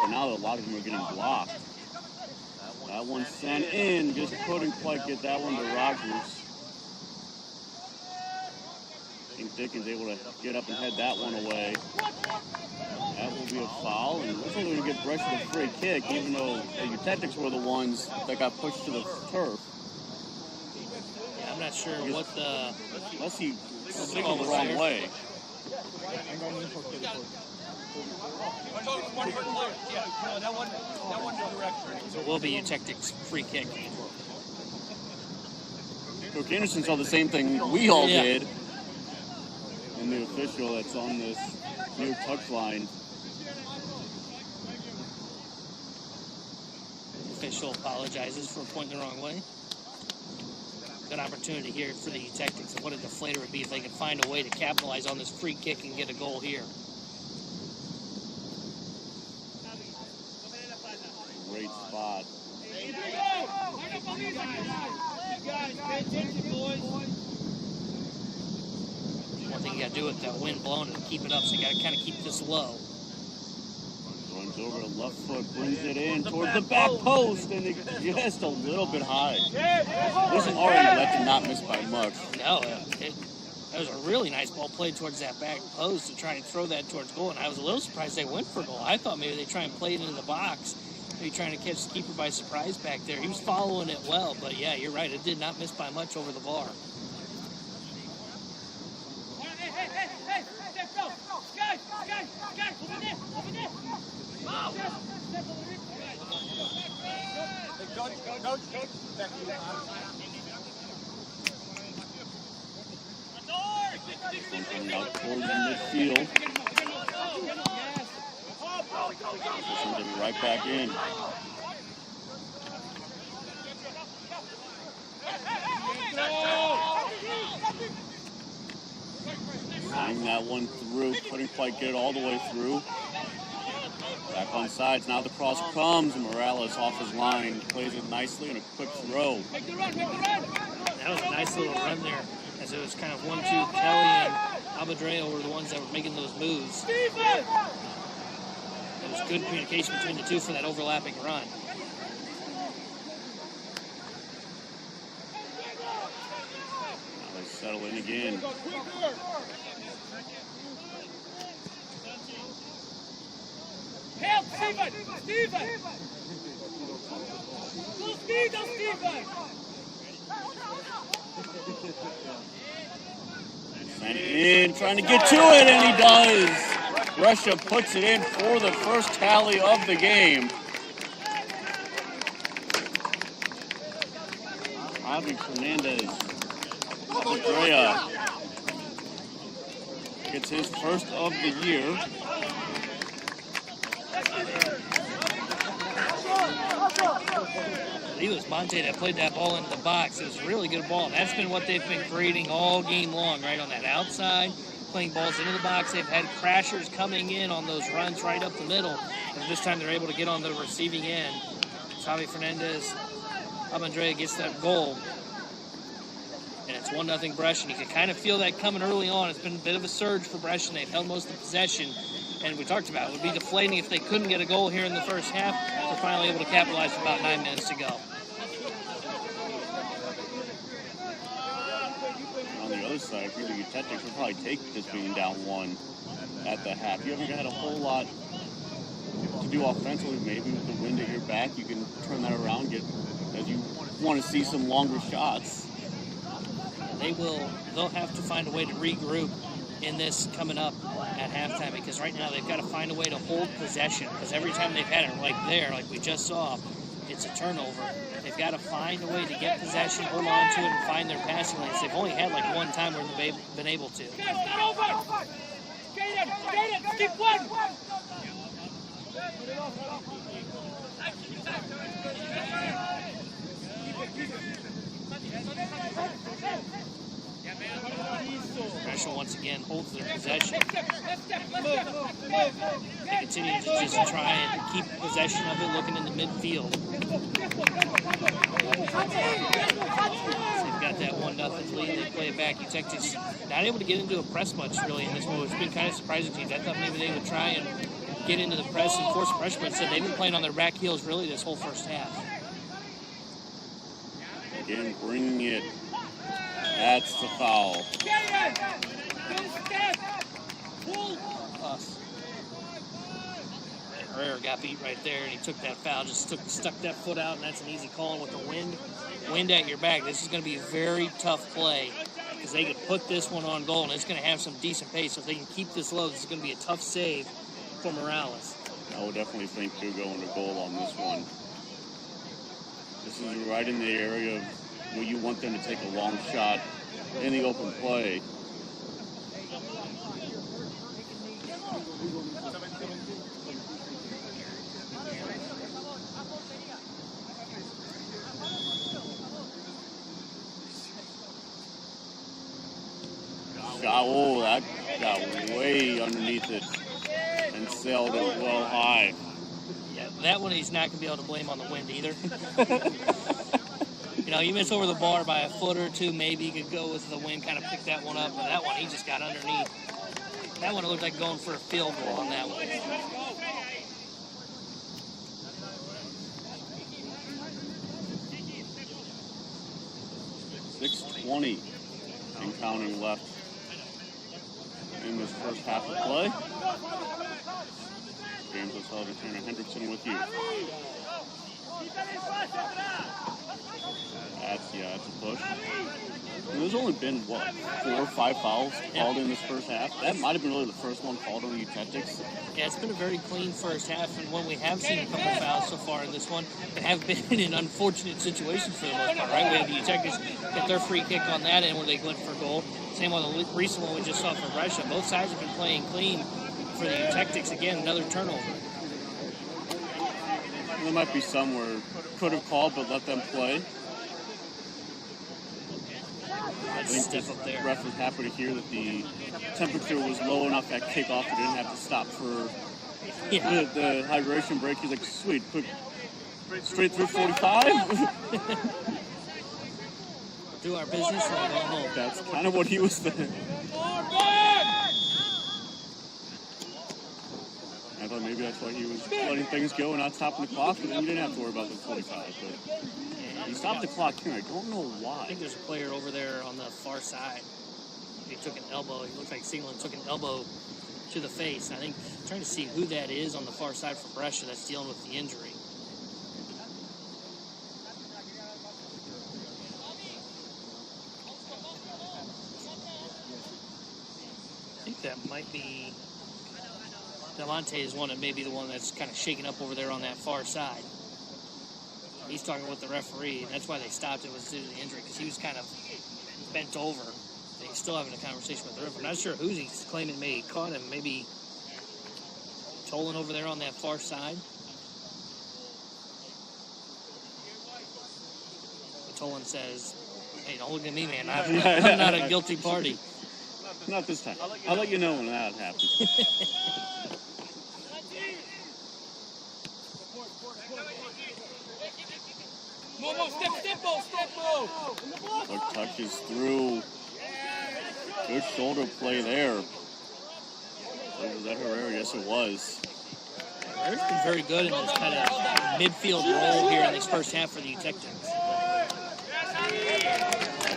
but now a lot of them are getting blocked. That one sent in, just couldn't quite get that one to Rogers. I think Dickens able to get up and head that one away. That will be a foul, and looks like they're going to give Brescia the free kick, even though the Tactics were the ones that got pushed to the turf. Yeah, I'm not sure what the... Unless he signaled the wrong way. So it will be Tactics free kick. Coach Anderson saw the same thing we all did. And the official that's on this new touchline. Official apologizes for pointing the wrong way. good opportunity here for the Tactics, and what a deflator would be if they could find a way to capitalize on this free kick and get a goal here. Great spot. One thing you got to do with that wind blowing and keep it up, so you got to kind of keep this low. Runs over the left foot, brings it in towards the back post, and it just a little bit high. This is already left and not missed by much. No, that was a really nice ball played towards that back post to try and throw that towards goal, and I was a little surprised they went for goal. I thought maybe they try and play it into the box, maybe trying to catch the keeper by surprise back there. He was following it well, but yeah, you're right. It did not miss by much over the bar. Coming out towards the midfield. Sends it right back in. Running that one through, couldn't quite get it all the way through. Back on sides, now the cross comes, and Morales off his line, plays it nicely and a quick throw. That was a nice little run there, as it was kind of 1-2. Kelly and Abadreo were the ones that were making those moves. It was good communication between the two for that overlapping run. Now they settle in again. Help, Steven! Steven! Go speed, Steven! And in, trying to get to it, and he does. Brescia puts it in for the first tally of the game. Javi Fernandez, Andrea, gets his first of the year. I believe it was Monte that played that ball into the box. It was a really good ball, and that's been what they've been creating all game long, right on that outside, playing balls into the box. They've had crashers coming in on those runs right up the middle, and this time they're able to get on the receiving end. Javi Fernandez, Abandrea gets that goal, and it's 1-0 Brescia. You can kind of feel that coming early on. It's been a bit of a surge for Brescia. They've held most of the possession, and we talked about it would be deflating if they couldn't get a goal here in the first half. They're finally able to capitalize with about 9 minutes to go. On the other side, for the Tactics would probably take this being down 1 at the half. You haven't had a whole lot to do offensively. Maybe with the wind at your back, you can turn that around, get as you want to see some longer shots. They'll have to find a way to regroup in this coming up at halftime, because right now they've got to find a way to hold possession, because every time they've had it like we just saw, it's a turnover. They've got to find a way to get possession, hold on to it, and find their passing lanes. They've only had like one time where they've been able to. Keep one! Brescia once again holds their possession. They continue to just try and keep possession of it, looking in the midfield. They've got that 1-0 lead. They play it back. Tactics not able to get into a press much really in this move. It's been kind of surprising teams. I thought maybe they would try and get into the press and force pressure, but instead they've been playing on their back heels really this whole first half. Again, bringing it. That's the foul. Herrera got beat right there, and he took that foul, just stuck that foot out, and that's an easy call. With the wind at your back, this is going to be a very tough play, because they could put this one on goal, and it's going to have some decent pace. So if they can keep this low, this is going to be a tough save for Morales. I would definitely think they're going to goal on this one. This is right in the area of where you want them to take a long shot in the open play. shot. Oh, that got way underneath it and sailed it well high. Yeah, that one he's not going to be able to blame on the wind either. You know, you miss over the bar by a foot or two, maybe you could go with the wind, kind of pick that one up. But that one, he just got underneath. That one, it looked like going for a field goal on that one. .620 and counting left in this first half of play. James O'Sullivan, Tanner Hendrickson with you. That's a push. And there's only been, 4 or 5 fouls called in this first half. That might have been really the first one called on the Utectics. Yeah, it's been a very clean first half, and when we have seen a couple of fouls so far in this one, it have been in unfortunate situations for the most part, right? We had the Utectics get their free kick on that end where they went for goal. Same on the recent one we just saw from Brescia. Both sides have been playing clean for the Utectics. Again, another turnover. There might be some where could have called but let them play. I think Step up there. Ref was happy to hear that the temperature was low enough at kickoff. They didn't have to stop for the hydration break. He's like, sweet, quick, straight through 45. Do our business and go home. That's kind of what he was thinking. I thought maybe that's why he was letting things go and not stopping the clock, but then you didn't have to worry about the 45. But he stopped the clock here. I don't know why. I think there's a player over there on the far side. He took an elbow. He looked like Singleton took an elbow to the face. And I think trying to see who that is on the far side for Brescia that's dealing with the injury. I think that might be Delonte is one that may be the one that's kind of shaking up over there on that far side. He's talking with the referee, and that's why they stopped it, was due to the injury, because he was kind of bent over. And he's still having a conversation with the referee. I'm not sure who he's claiming may have caught him. Maybe Tolan over there on that far side. But Tolan says, hey, don't look at me, man. I'm not a guilty party. Not this time. I'll let you know when that happens. Look, touches through. Good shoulder play there. Was that Herrera? Yes, it was. Herrera's been very good in this kind of midfield role here in this first half for the Utectics.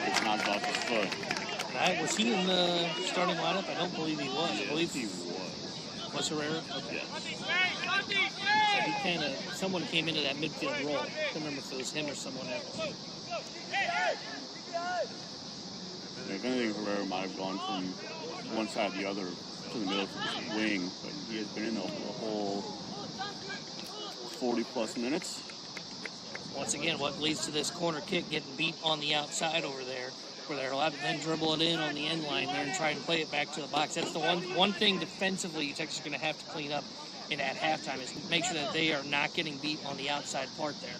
It's knocked off his foot. Right? Was he in the starting lineup? I don't believe he was. I believe he was. Was Herrera? Yes. He kind of, someone came into that midfield role. I can't remember if it was him or someone else. If anything, Herrera might have gone from one side to the other to the middle of the wing, but he has been in the whole 40-plus minutes. Once again, what leads to this corner kick getting beat on the outside over there, where they're allowed to then dribble it in on the end line there and try and play it back to the box. That's the one thing defensively Utectics are going to have to clean up in at halftime, is make sure that they are not getting beat on the outside part there.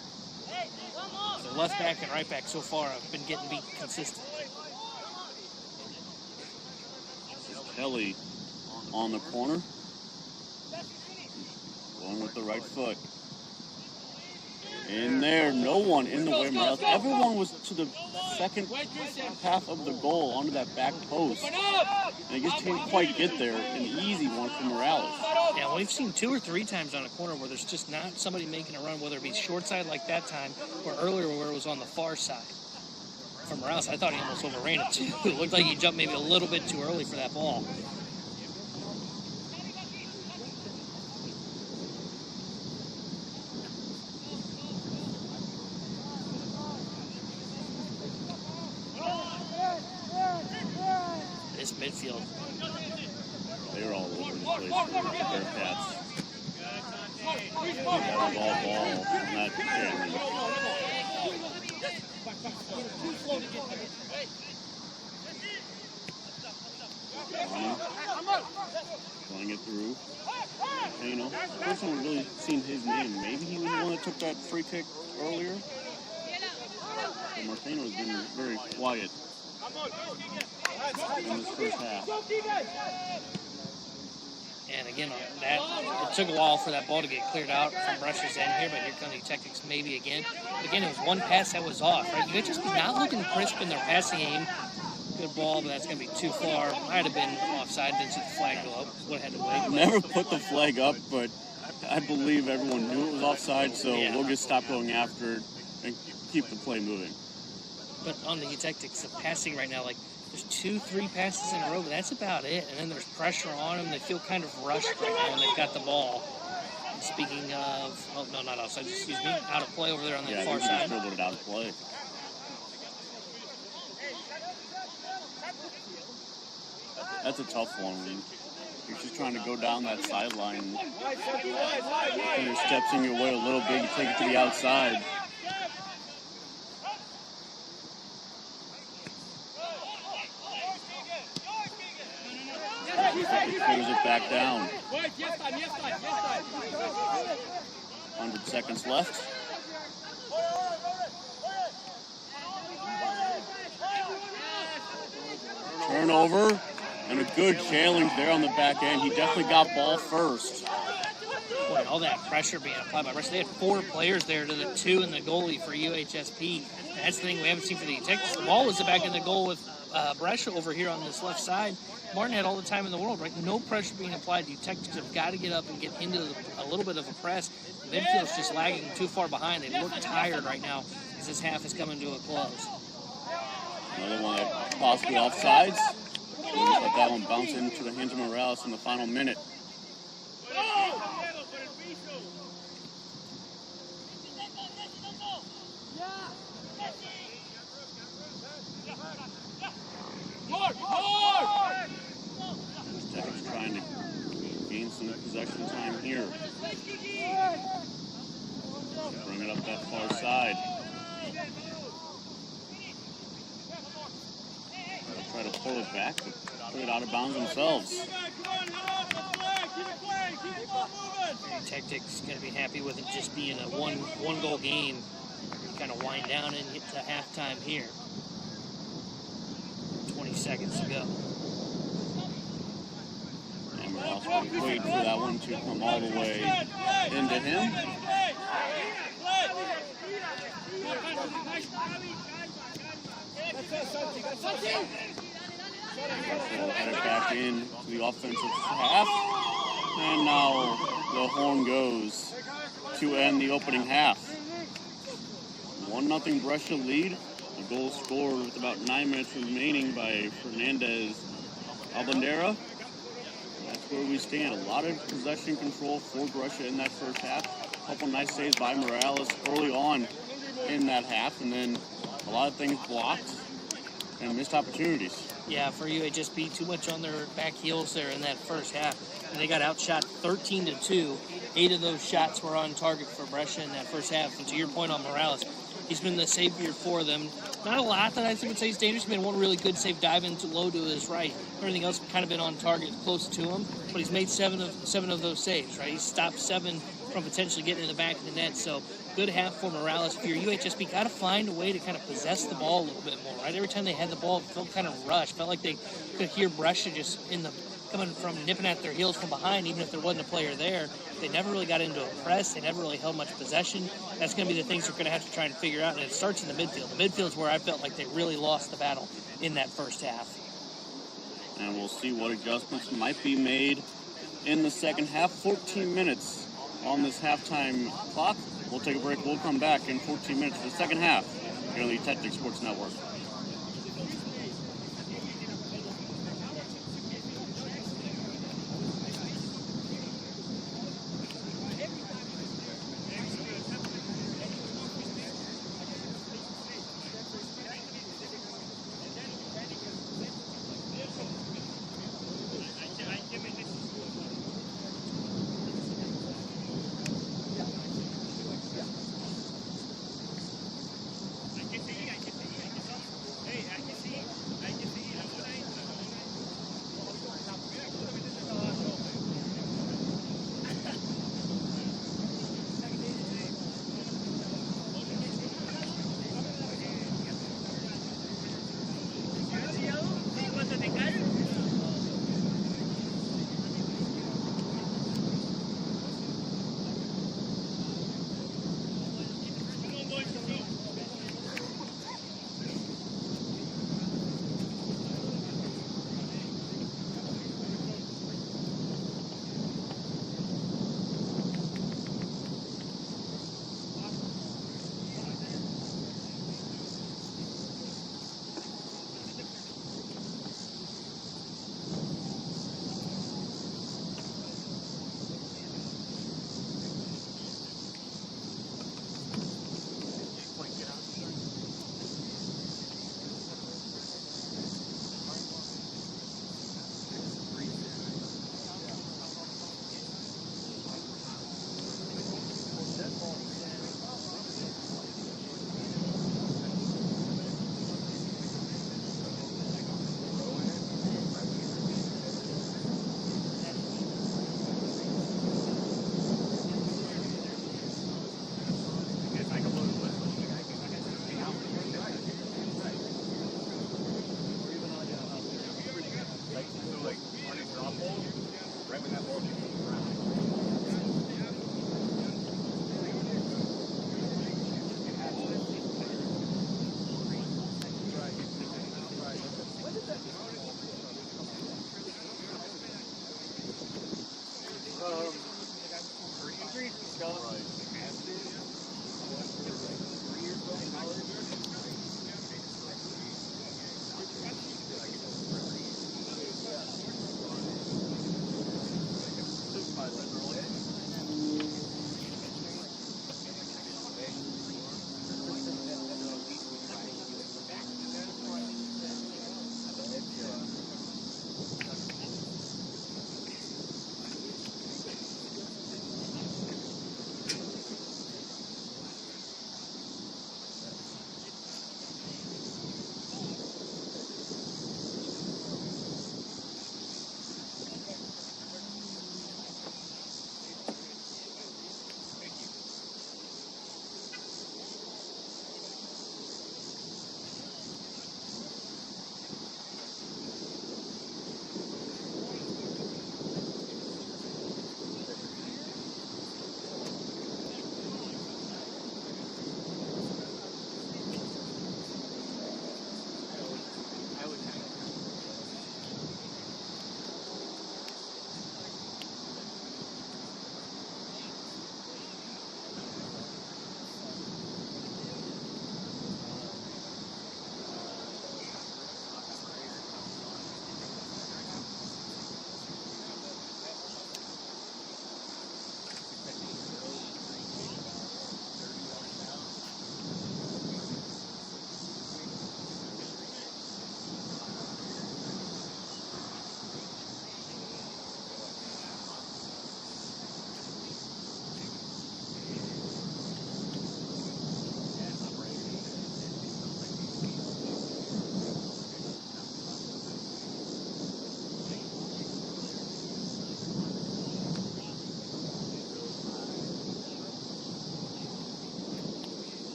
The left back and right back so far have been getting beat consistently. Kelly on the corner. Going with the right foot. In there, no one in the way. Morales. Everyone was to the second half of the goal onto that back post. And he just didn't quite get there. An easy one for Morales. Yeah, we've seen 2 or 3 times on a corner where there's just not somebody making a run, whether it be short side like that time or earlier where it was on the far side. For Morales, I thought he almost overran it too. It looked like he jumped maybe a little bit too early for that ball. This midfield. They were all over the place. Bearcats. Ball, not Shanley. Playing it through. Martino. First one really seen his name. Maybe he was the one that took that free kick earlier. But Martino has been very quiet in this first half. And again, it took a while for that ball to get cleared out from Brescia's end here, but here come the Tactics maybe again. But again, it was one pass that was off, right? You're just not looking crisp in their passing game. Good ball, but that's going to be too far. Might have been offside, didn't see the flag go up. Would have had to wait. Never put the flag up, but I believe everyone knew it was offside, so we'll just stop going after it and keep the play moving. But on the Tactics, the passing right now, like, there's 2-3 passes in a row, but that's about it. And then there's pressure on them. They feel kind of rushed right now when they've got the ball. And speaking of, oh, no, not outside, excuse me, out of play over there on the far side. Yeah, it out of play. That's a tough one. You're just trying to go down that sideline. Put your steps in your way a little bit, you take it to the outside. He clears it back down. 100 seconds left. Turnover and a good challenge there on the back end. He definitely got ball first. Boy, all that pressure being applied by Brescia. They had 4 players there to the 2 and the goalie for UHSP. That's the thing we haven't seen for the Tactics. The ball was back in the goal with Brescia over here on this left side. Martin had all the time in the world, right? No pressure being applied. The Tactics have got to get up and get into a little bit of a press. The midfield's just lagging too far behind. They look tired right now as this half is coming to a close. Another one that possibly offsides. We'll just let that one bounce into the hands of Morales in the final minute. Tactics trying to gain some possession time here. Bring it up that far side. They'll try to pull it back, but put it out of bounds themselves. Tactics going to be happy with it just being a one-goal game. Kind of wind down and get to halftime here. 20 seconds to go. And we're also waiting for that one to come all the way into him. We'll head it back in to the offensive half. And now the horn goes to end the opening half. 1-0 Brescia lead. A goal scored with about 9 minutes remaining by Fernandez Albandera. That's where we stand. A lot of possession control for Brescia in that first half. A couple nice saves by Morales early on in that half, and then a lot of things blocked and missed opportunities. Yeah, for UHSP, too much on their back heels there in that first half. And they got outshot 13-2. 8 of those shots were on target for Brescia in that first half. And to your point on Morales, he's been the savior for them. Not a lot that I would say is dangerous. He's made one really good save diving low to his right. Everything else kind of been on target close to him. But he's made seven of those saves, right? He's stopped 7 from potentially getting in the back of the net. So good half for Morales. If you're UHSP, got to find a way to kind of possess the ball a little bit more, right? Every time they had the ball, it felt kind of rushed. Felt like they could hear Brescia just coming from nipping at their heels from behind, even if there wasn't a player there. They never really got into a press. They never really held much possession. That's going to be the things they're going to have to try and figure out, and it starts in the midfield. The midfield is where I felt like they really lost the battle in that first half. And we'll see what adjustments might be made in the second half. 14 minutes on this halftime clock. We'll take a break. We'll come back in 14 minutes for the second half here on the Tactics Sports Network.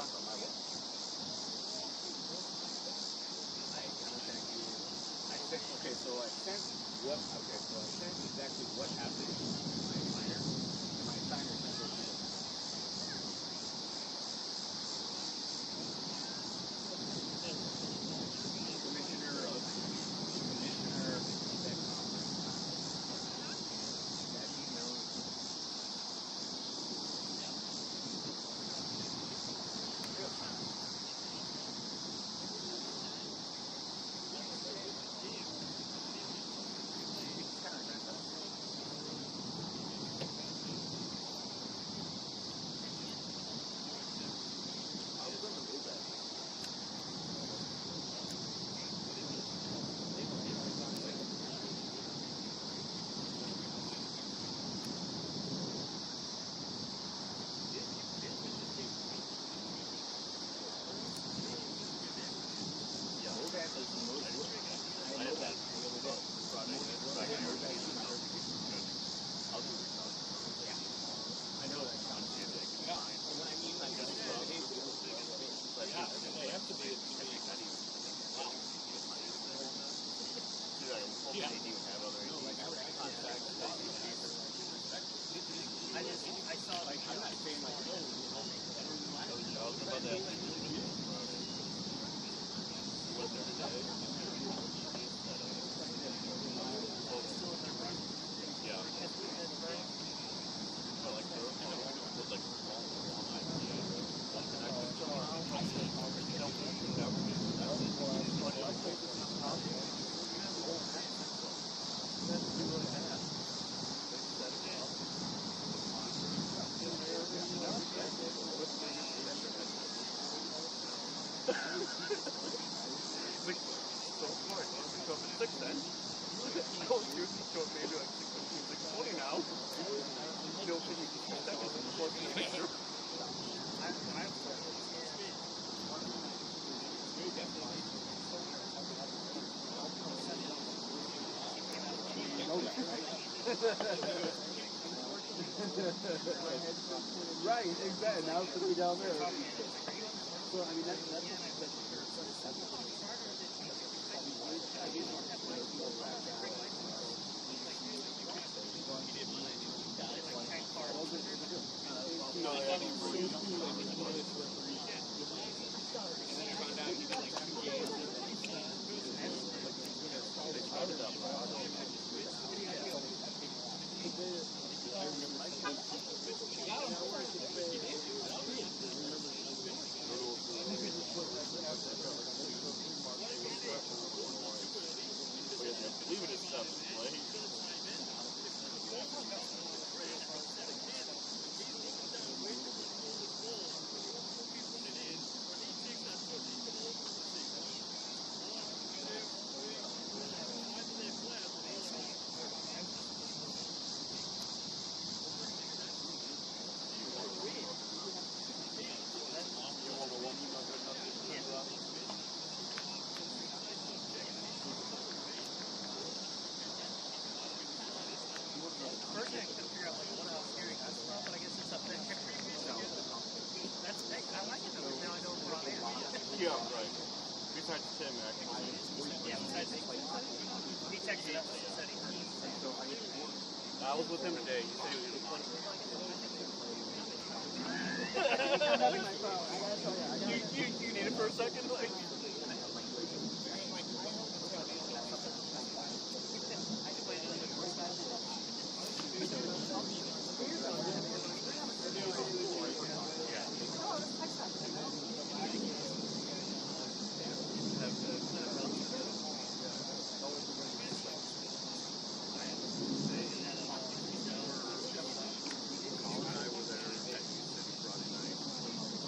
soccer on my wall. I sent, okay, so I sent exactly what happened to my assigner, and my assigner sent it to the commissioner of that conference. That email. Right, exactly. Now it's going to be down there. So, I mean, that's Yeah, right. Besides Tim, actually. Yeah, besides he texted us and said I was with him today. He said he was going to you need it for a second? Like,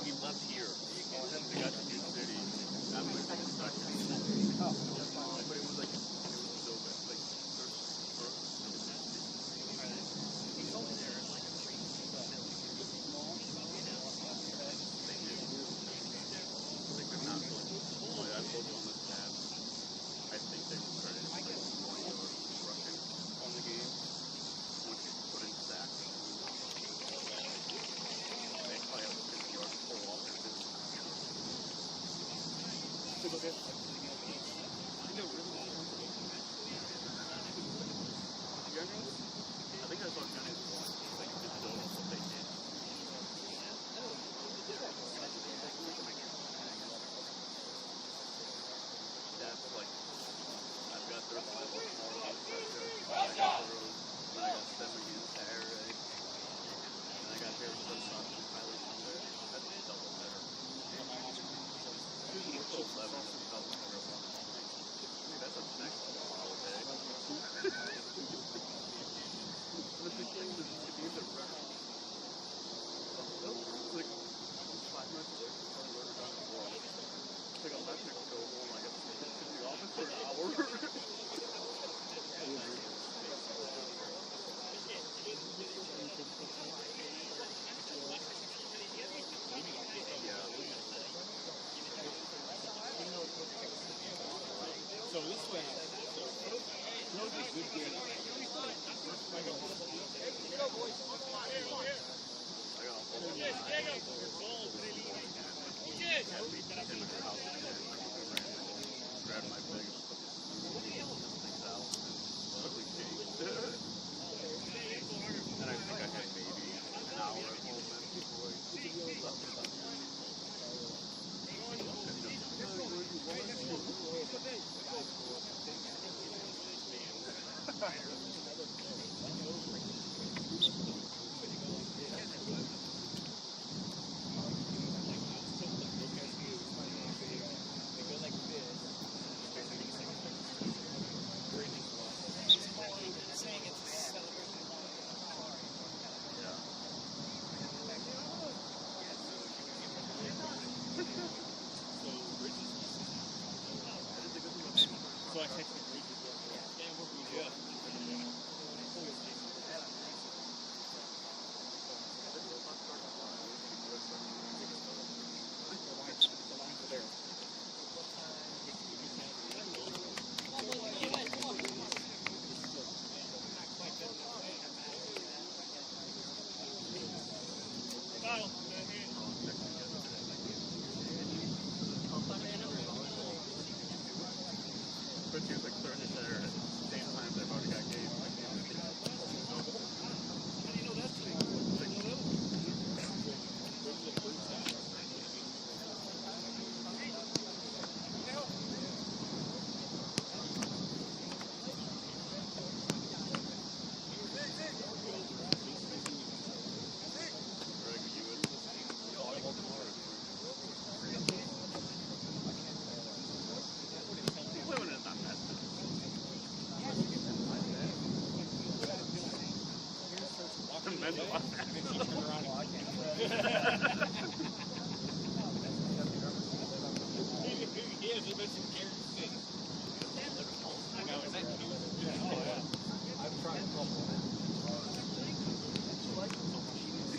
he left here. They got to New City. I think that's what Johnny's point. Like, just don't know what they did. That's like, I've got their Bible more than I got those. Then I got Stephanie and Saturday. And I got Harry Sun and Tyler Sunday. That's double better. Usually it's 11, it's double better. Hey, that's a next holiday. The big thing is the games are better. Like, 5 minutes away from where we're done before. Like, I'll let Nick go home, I guess, to the office for an hour. So this way, that was a good game. I got a whole grab my bag and put things out and quickly changed. And I think I had maybe an hour at home then before I left. So I texted Bridges. Yeah, we're good. The lines are there. But she was like starting to share at the same time they've already got games. Like, How do you know that's true?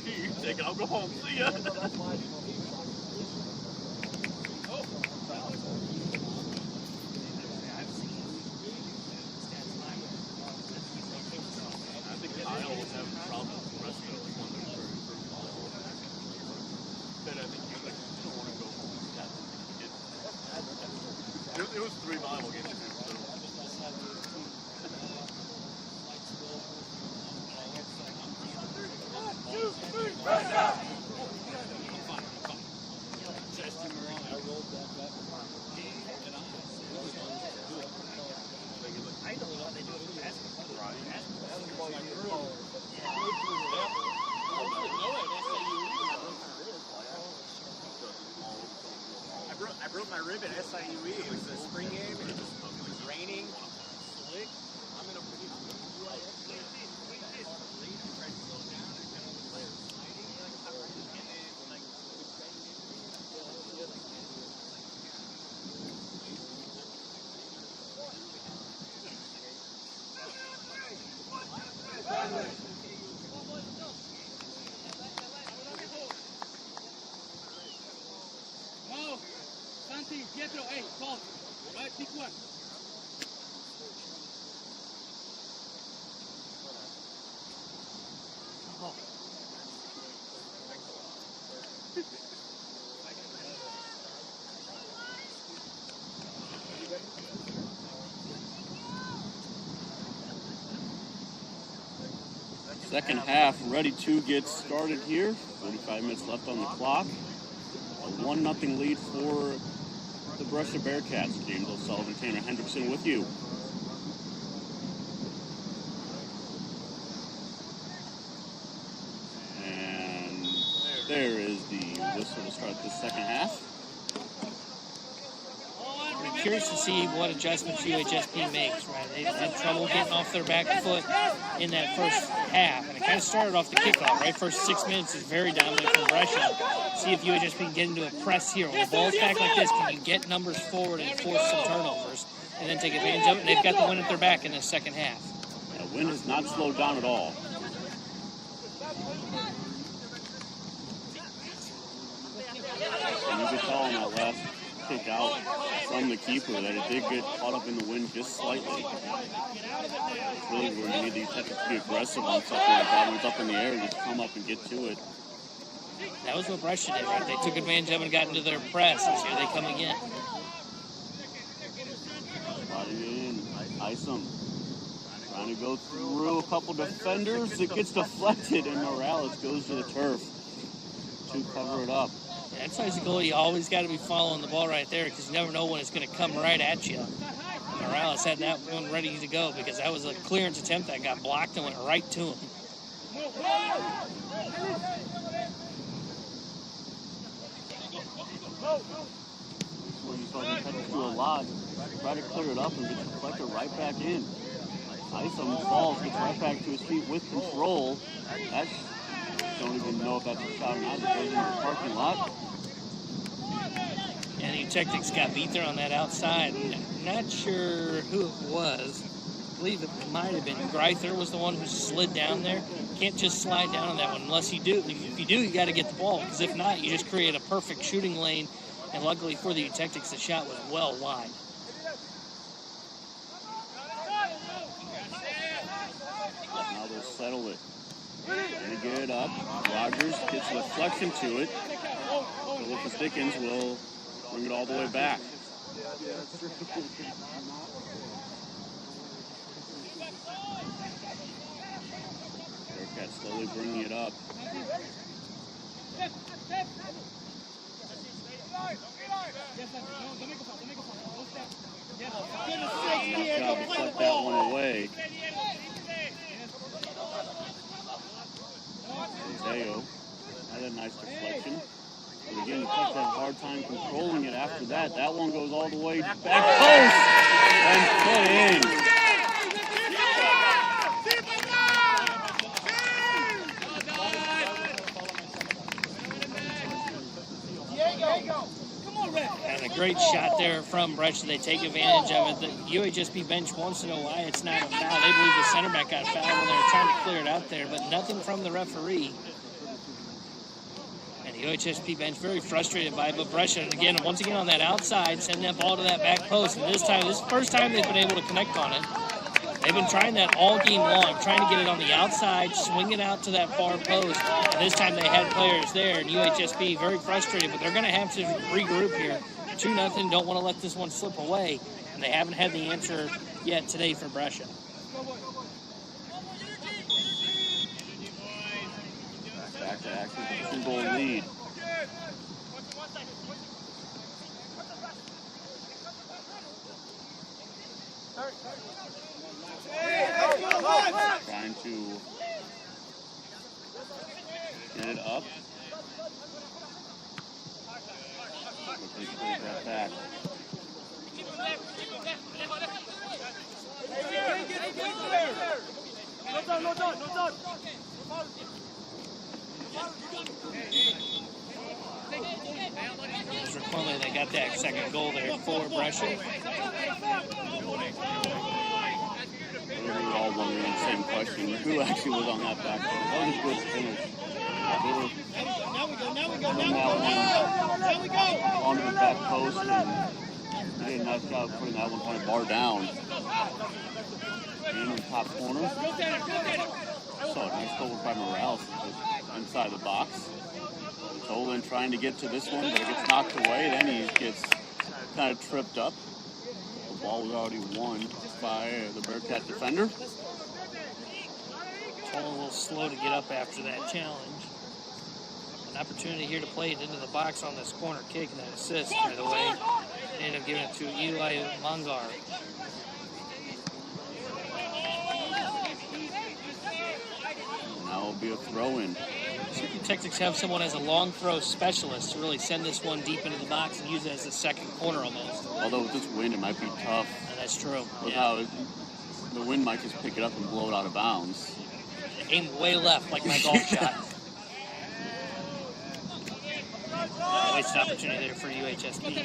You take it, I'll go home. See ya. I think Kyle was having problems with Brescia when they're very first level. But I think he was like, you don't want to go home. It was 3 volleyball games too, so. I broke my rib at SIUE. It was a spring game, and it was raining, slick. I'm in a pretty Mo, Santi, Pietro, hey, call. Right, pick one. Second half ready to get started here. 45 minutes left on the clock. A 1-0 lead for the Brescia Bearcats. James O'Sullivan, Tanner Hendrickson with you. And there is the whistle to start the second half. I'm curious to see what adjustments UHSP makes, right? They've had trouble getting off their back foot in that first half. And it kind of started off the kickoff, right? First 6 minutes is very dominant from Brescia. See if UHSP can get into a press here. When the ball's back like this, can you get numbers forward and force some turnovers and then take advantage of it? And they've got the wind at their back in the second half. The wind has not slowed down at all. And you could tell on that last kick out from the keeper that it did get caught up in the wind just slightly. It's really where you need these Tectics to be aggressive on something like that. When it's up in the air, just come up and get to it. That was what Brescia did, right? They took advantage of it and got into their press, and here they come again. Sliding in, Isom trying to go through a couple defenders. It gets deflected, and Morales goes to the turf to cover it up. That's why as a goalie, you always got to be following the ball right there because you never know when it's going to come right at you. Morales had that one ready to go because that was a clearance attempt that got blocked and went right to him. When you start to catch it to a lot, try to clear it up and get the deflector right back in. Isom falls, gets right back to his feet with control. That's, don't even know if that's a shot or not. It goes into the parking lot. And the Tactics got beat there on that outside. Not sure who it was. I believe it might have been Greither was the one who slid down there. Can't just slide down on that one unless you do. If you do, you got to get the ball because if not, you just create a perfect shooting lane. And luckily for the Tactics, the shot was well wide. Now they'll settle it. They get it up. Rogers gets a deflection to it. Philippa Stickens will bring it all the way back. Bearcats slowly bringing it up. Nice job to put that one away. Isaiah had a nice deflection. But again, the Tectics had a hard time controlling it after that. That one goes all the way back post and put in. And a great shot there from Brescia. They take advantage of it. The UHSP bench wants to know why it's not a foul. They believe the center back got fouled when they were trying to clear it out there, but nothing from the referee. And the UHSP bench very frustrated by it, but Brescia, again, once again on that outside, sending that ball to that back post. And this is the first time they've been able to connect on it. They've been trying that all game long, trying to get it on the outside, swing it out to that far post. And this time they had players there, and UHSP very frustrated, but they're going to have to regroup here. 2-0, don't want to let this one slip away, and they haven't had the answer yet today for Brescia. Back to actually the 2-goal lead. Trying to get it up. Quickly clears that back. They got that second goal there for Brescia. We were all wondering the same question. Who actually was on that back? That was a good finish. Onto the back post, and they did a nice job putting that one-point bar down. In the top corner. So a nice goal by Morales inside the box. Tolan trying to get to this one, but it gets knocked away. Then he gets kind of tripped up. The ball was already won by the Bearcat defender. Tolan a little slow to get up after that challenge. An opportunity here to play it into the box on this corner kick and that assist right away. They end up giving it to Eli Mangar. Now it'll be a throw-in. See if the Tactics have someone as a long throw specialist to really send this one deep into the box and use it as a second corner almost. Although with this wind, it might be tough. And that's true. With how the wind might just pick it up and blow it out of bounds. Aim way left like my golf shot. Wasted opportunity there for UHSP.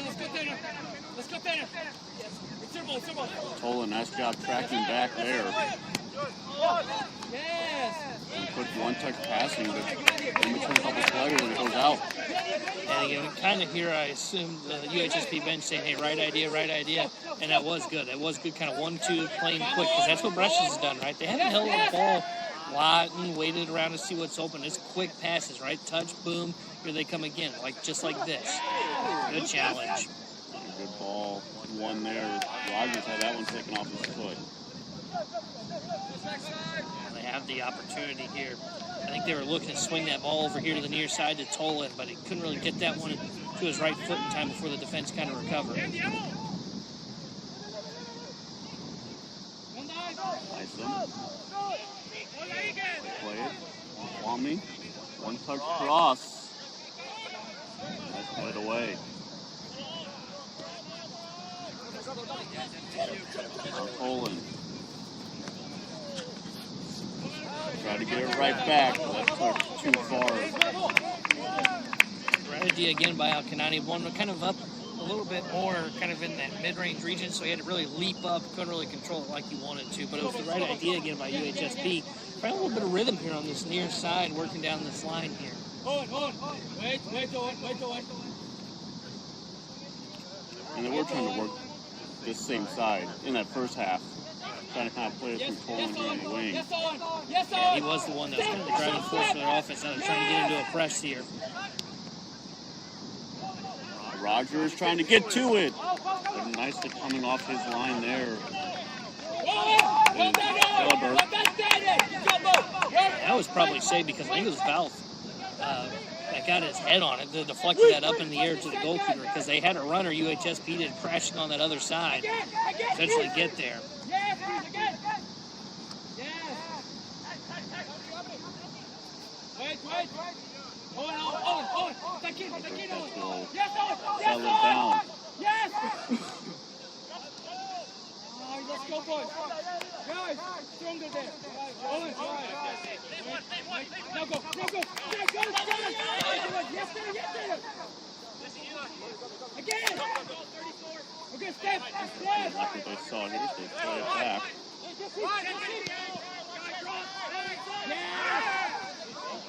Tolan, nice job tracking back there. And quick one-touch passing, but in between a couple sliders and it goes out. And again, kind of here, I assumed the UHSP bench saying, hey, right idea. And that was good. That was good, kind of 1-2, playing quick, because that's what Brescia has done, right? They haven't held the ball a lot and waited around to see what's open. It's quick passes, right? Touch, boom, here they come again, just like this. Good challenge. Good ball. One there. Rogers had that one taken off his foot. They have the opportunity here. I think they were looking to swing that ball over here to the near side to Tolan, but he couldn't really get that one to his right foot in time before the defense kind of recovered. Nice them. Play it. Kwame. One-touch cross. Nice played away. Tolan. Try to get it right back, but that's too far. Right idea again by Al-Kanani. One kind of up a little bit more, kind of in that mid-range region, so he had to really leap up, couldn't really control it like he wanted to, but it was the right idea again by UHSP. Trying a little bit of rhythm here on this near side, working down this line here. Wait. And they were trying to work this same side in that first half. Trying to kind of play it through Tolan here on the wing. Yeah, he was the one that was kind of the driving force for their offense. Now they're trying to get into a press here. Rogers trying to get to it. But nicely coming off his line there. That was probably saved because I think it was Valve that got his head on it, that deflected that up in the air to the goalkeeper because they had a runner, UHSP did, crashing on that other side. Eventually get there. Settle it down. Let's go, boys. Guys, stronger there. Now go. Yes, there. Again. Okay, step. That's what they saw here, so they play it back.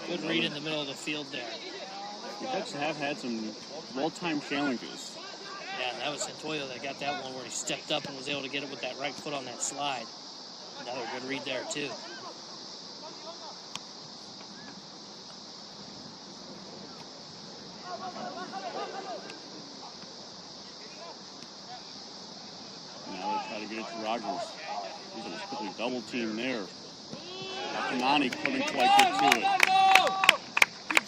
Good read in the middle of the field there. The Ducks have had some well-timed challenges. Yeah, and that was Santoyo that got that one where he stepped up and was able to get it with that right foot on that slide. Another good read there, too. Now they try to get it to Rogers. He's going to quickly double team there. Kanani couldn't quite get to it.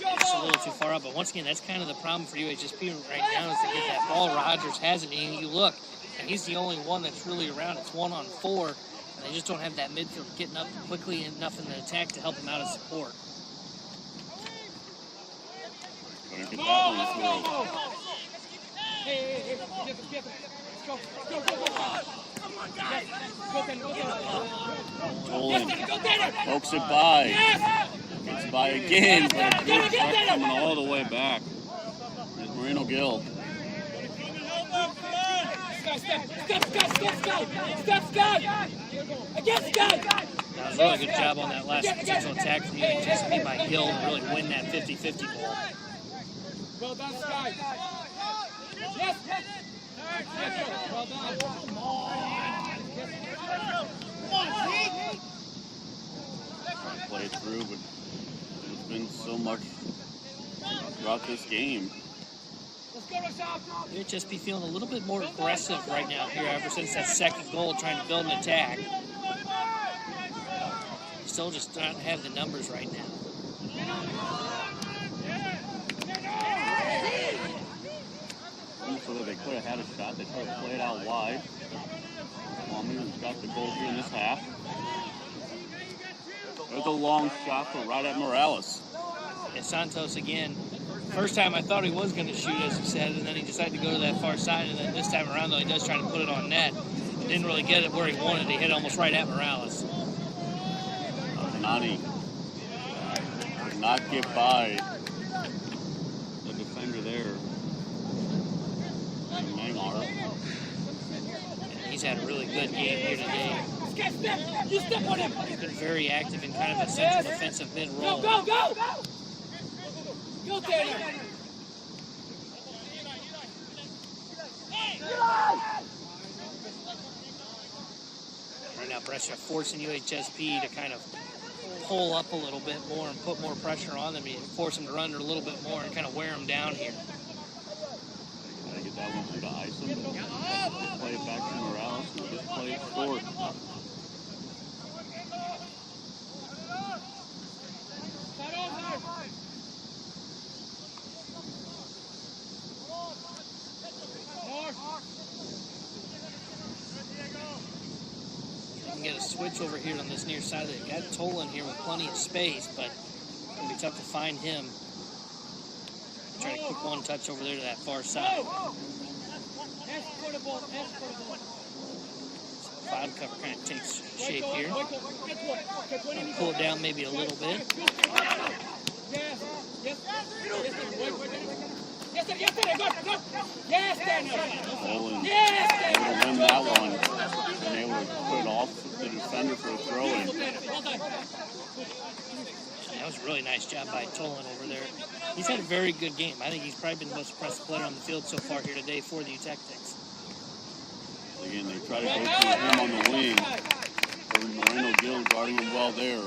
It's a little too far up, but once again, that's kind of the problem for UHSP right now is to get that ball. Rogers has it, and you look, and he's the only one that's really around. It's 1-on-4, and they just don't have that midfield getting up quickly enough in the attack to help him out as support. Couldn't get that one through. Hey, go. Come on, guys. Tolan pokes it by. Gets by again, but a good truck coming all the way back. There's Marino Gill. Step, Scott. Against Scott. That was a really good job on that last potential attack from UHSP by Gill to really win that 50-50 ball. Well done, Scott. Yes. Well done. Come on. Play it through, but there's been so much throughout this game. UHSP feeling a little bit more aggressive right now here ever since that second goal, trying to build an attack. still just don't have the numbers right now. So that they could have had a shot. They tried to play it out wide. Who's got the goal here in this half. There's a long shot for right at Morales. And Santos again. First time I thought he was going to shoot, as he said, and then he decided to go to that far side. And then this time around, though, he does try to put it on net. Didn't really get it where he wanted. He hit almost right at Morales. Nani could not get by the defender there. Mangar. He's had a really good game here today. You step on him. He's been very active in kind of a central defensive mid-roll. Go! Go, Tanner. Right now, Brescia forcing UHSP to kind of pull up a little bit more and put more pressure on them and force them to run a little bit more and kind of wear them down here. Gotta get that one through to Isom. Play it back to Morales and just play it short. Get a switch over here on this near side. They got Tolan here with plenty of space, but it's going to be tough to find him. Try to kick one touch over there to that far side. Cloud cover kind of takes shape here. Pull it down maybe a little bit. Tolan able to win that one. And able to put it off the defender for a throw-in. That was a really nice job by Tolan over there. He's had a very good game. I think he's probably been the most impressive player on the field so far here today for the U-Tactics. Again, they try to go through him on the wing. Moreno Gill guarding him well there.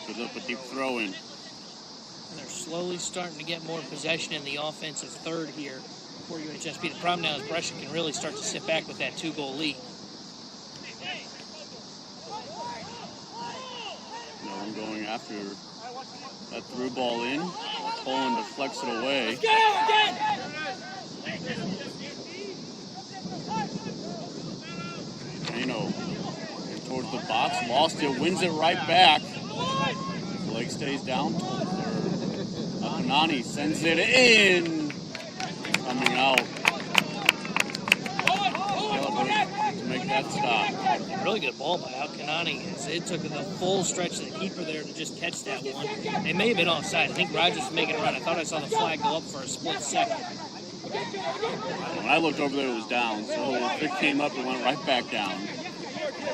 Gives up a deep throw-in. And they're slowly starting to get more possession in the offensive third here for UHSP. The problem now is Brescia can really start to sit back with that 2-goal lead. No one going after that through ball in. Tolan deflects it away. Moreno towards the box, lost it, wins it right back. The leg stays down. Nani sends it in. Coming out. To make that stop. Really good ball by Alcanani. It took the full stretch of the keeper there to just catch that one. It may have been offside. I think Rogers was making a run. I thought I saw the flag go up for a split second. When I looked over there, it was down. So if it came up, it went right back down.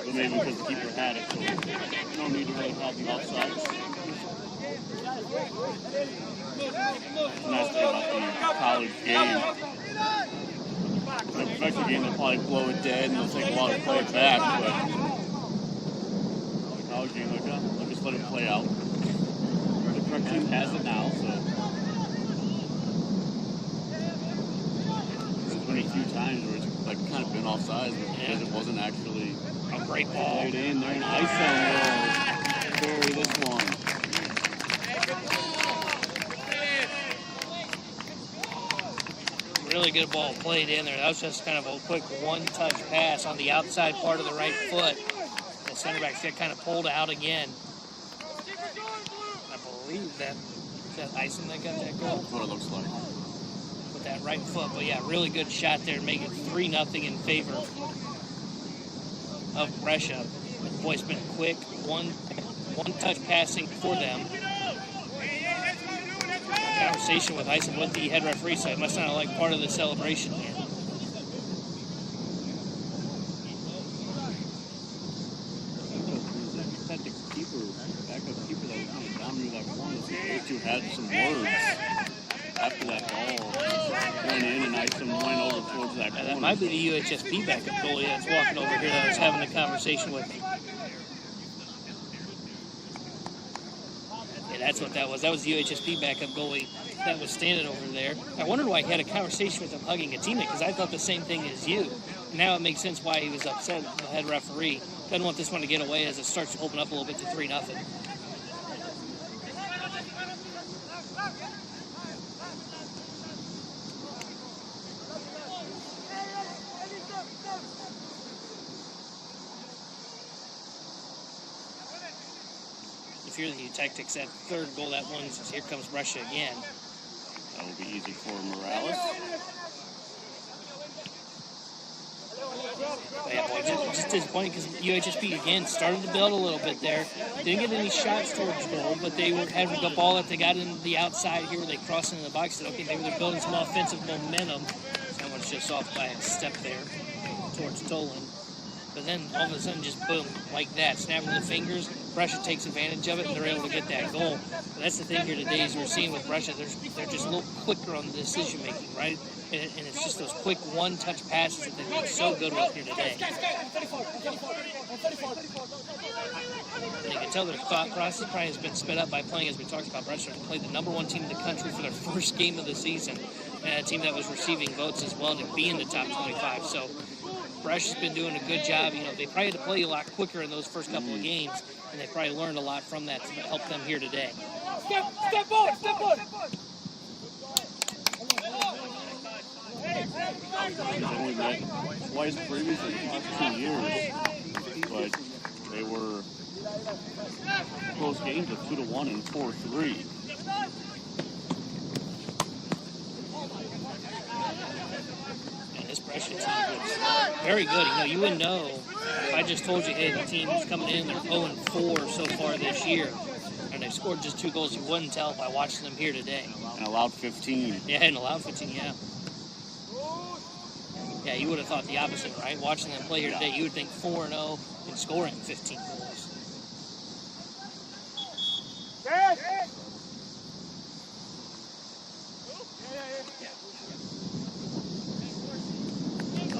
But maybe because the keeper had it. So you don't need to really have the offsides. That's the nice thing about the college game. In a professional game, they'll probably blow it dead and they'll take a while to play it back. But the college game, they'll just let it play out. The correct team has it now, so. There's been a few times where it's like kind of been offsides because it wasn't actually a great ball. Played in there, and Isom will bury this one. Really good ball played in there. That was just kind of a quick one-touch pass on the outside part of the right foot. The center back's got kind of pulled out again. I believe that is that Isom that got that goal. That's what it looks like. With that right foot. But yeah, really good shot there to make it 3-0 in favor of Brescia. Boy, it's been quick, one-touch passing for them. Conversation with Isom with the head referee, so it must not like part of the celebration here. Backup keeper that was kind of down near that corner. So those two had some words after that ball went in, and Isom went over towards that corner. That might be the UHSP backup goalie that's walking over here that was having a conversation with me. Yeah, that's what that was. That was the UHSP backup goalie that was standing over there. I wondered why he had a conversation with him hugging a teammate, because I thought the same thing as you. Now it makes sense why he was upset with the head referee. doesn't want this one to get away as it starts to open up a little bit to 3-0. If you're the Utectics, that third goal, that one, says, here comes Brescia again. That will be easy for Morales. But yeah, boy, just disappointing because UHSP again started to build a little bit there. Didn't get any shots towards goal, but they were having the ball that they got in the outside here where they crossed into the box. Said, okay, maybe they're building some offensive momentum. That one's just off by a step there towards Tolan. But then all of a sudden, just boom, like that, snapping the fingers. Brescia takes advantage of it, and they're able to get that goal. But that's the thing here today is we're seeing with Brescia, they're just a little quicker on the decision making, right? And it's just those quick one-touch passes that they've been so good with here today. And you can tell their thought process probably has been sped up by playing, as we talked about, Brescia played the #1 team in the country for their first game of the season, and a team that was receiving votes as well to be in the top 25. So Brescia's been doing a good job. You know, they probably had to play a lot quicker in those first couple of games, and they probably learned a lot from that to help them here today. Step on! They've only met twice previously in the last 2 years, but they were close games of 2-1 and 4-3. And this Brescia team was very good. You know, you wouldn't know if I just told you, hey, the team's coming in, they're 0-4 so far this year, and they've scored just 2 goals. You wouldn't tell by watching them here today. And allowed 15. Yeah, and allowed 15, yeah. Yeah, you would have thought the opposite, right? Watching them play here today, you would think 4-0 and scoring 15 goals.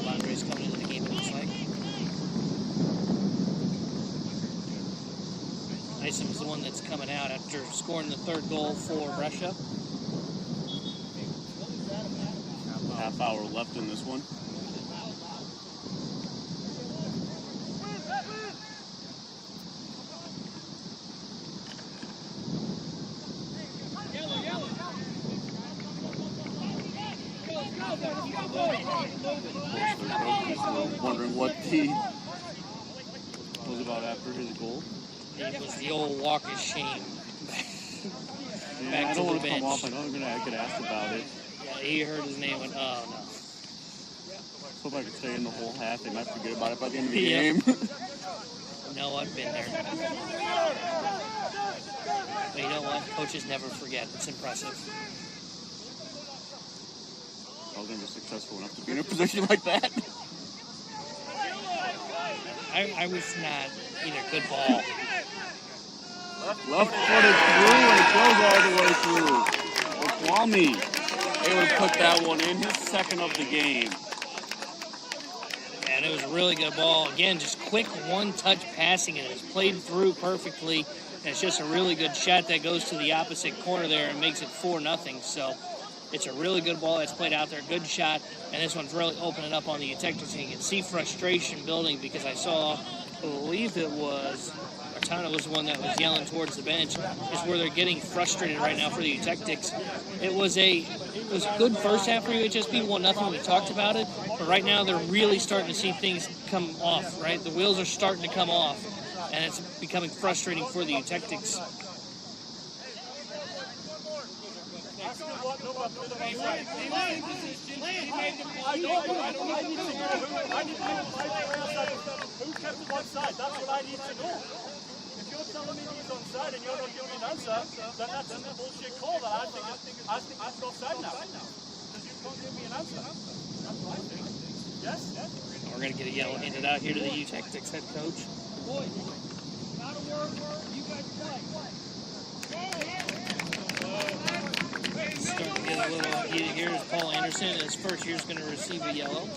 Andre's coming into the game, it looks like. Isom is the one that's coming out after scoring the third goal for Brescia. Half hour left in this one. Wondering what he was about after his goal. It was the old walk of shame. I don't want to come off. I know I could ask about it. Yeah, he heard his name and oh no. Hope I could stay in the whole half. They might forget about it by the end of the game. No, I've been there. But you know what? Coaches never forget. It's impressive. I was never successful enough to be in a position like that. I was not either. Good ball. Left footed through and it goes all the way through. Kwame able to put that one in, his second of the game. And it was a really good ball. Again, just quick one-touch passing, and it's played through perfectly. And it's just a really good shot that goes to the opposite corner there and makes it 4-0. So it's a really good ball that's played out there. Good shot. And this one's really opening up on the Utectics. And you can see frustration building because I saw, I believe it was, Artana was the one that was yelling towards the bench, is where they're getting frustrated right now for the Utectics. It was a good first half for UHSP, 1-0. We talked about it, but right now they're really starting to see things come off, right? The wheels are starting to come off, and it's becoming frustrating for the Utectics. Who kept him onside? That's what I need to know. If you're telling me he's onside and you're not giving me an answer, then that's a bullshit call that I think it's offside now. Because you can't give me an answer. That's what I think. Yes? We're going to get a yellow handed out here to the Utectics head coach. Boys, not a word, you guys play. Starting to get a little heated here as Paul Anderson in his first year is going to receive a yellow.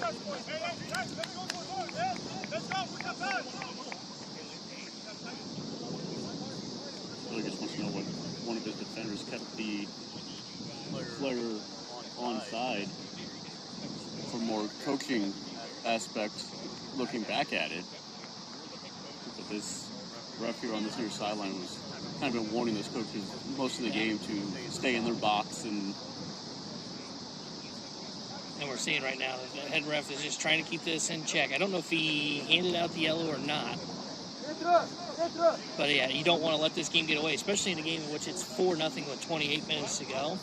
Really just wants to know what one of his defenders kept the player onside for more coaching aspect looking back at it. this ref here on this near sideline was kind of been warning those coaches most of the game to stay in their box. And we're seeing right now the head ref is just trying to keep this in check. I don't know if he handed out the yellow or not. But yeah, you don't want to let this game get away, especially in a game in which it's 4-0 with 28 minutes to go.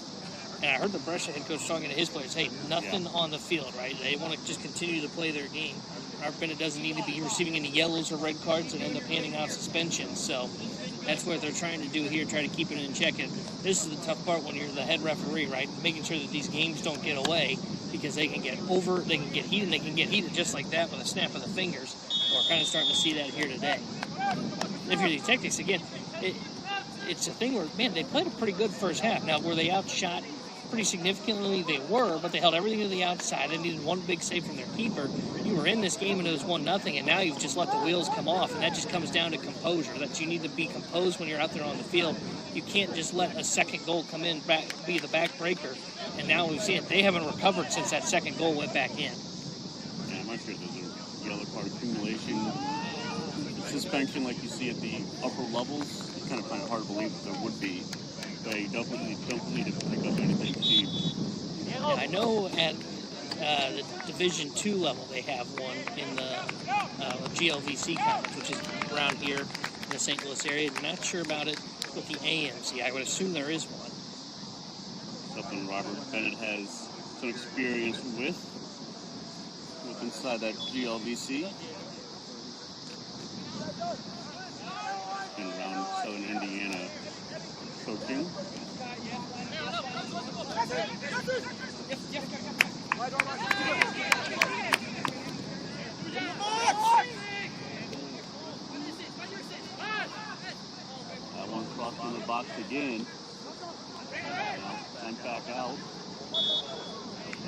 And I heard the Brescia head coach talking to his players, hey, nothing on the field, right? They want to just continue to play their game. Robert Bennett doesn't need to be receiving any yellows or red cards and end up handing out suspensions. So that's what they're trying to do here, try to keep it in check. And this is the tough part when you're the head referee, right? Making sure that these games don't get away, because they can get heated, and they can get heated just like that with a snap of the fingers. We're kind of starting to see that here today. If you're the Tactics, again, it's a thing where, man, they played a pretty good first half. Now, were they outshot pretty significantly? They were, but they held everything to the outside and needed one big save from their keeper. You were in this game and it was 1-0, and now you've just let the wheels come off, and that just comes down to composure, that you need to be composed when you're out there on the field. You can't just let a second goal come in, be the backbreaker, and now we've seen it. They haven't recovered since that second goal went back in. Yeah, I'm not sure those are yellow card accumulation, suspension like you see at the upper levels. It's kind of hard to believe that there would be. They definitely don't need to pick up anything cheap. Yeah, I know at the Division II level they have one in the GLVC conference, which is around here in the St. Louis area. I'm not sure about it with the AMC. I would assume there is one. Something Robert Bennett has some experience with inside that GLVC. And around Southern Indiana coaching. That one crossed in the box again. Sent back out.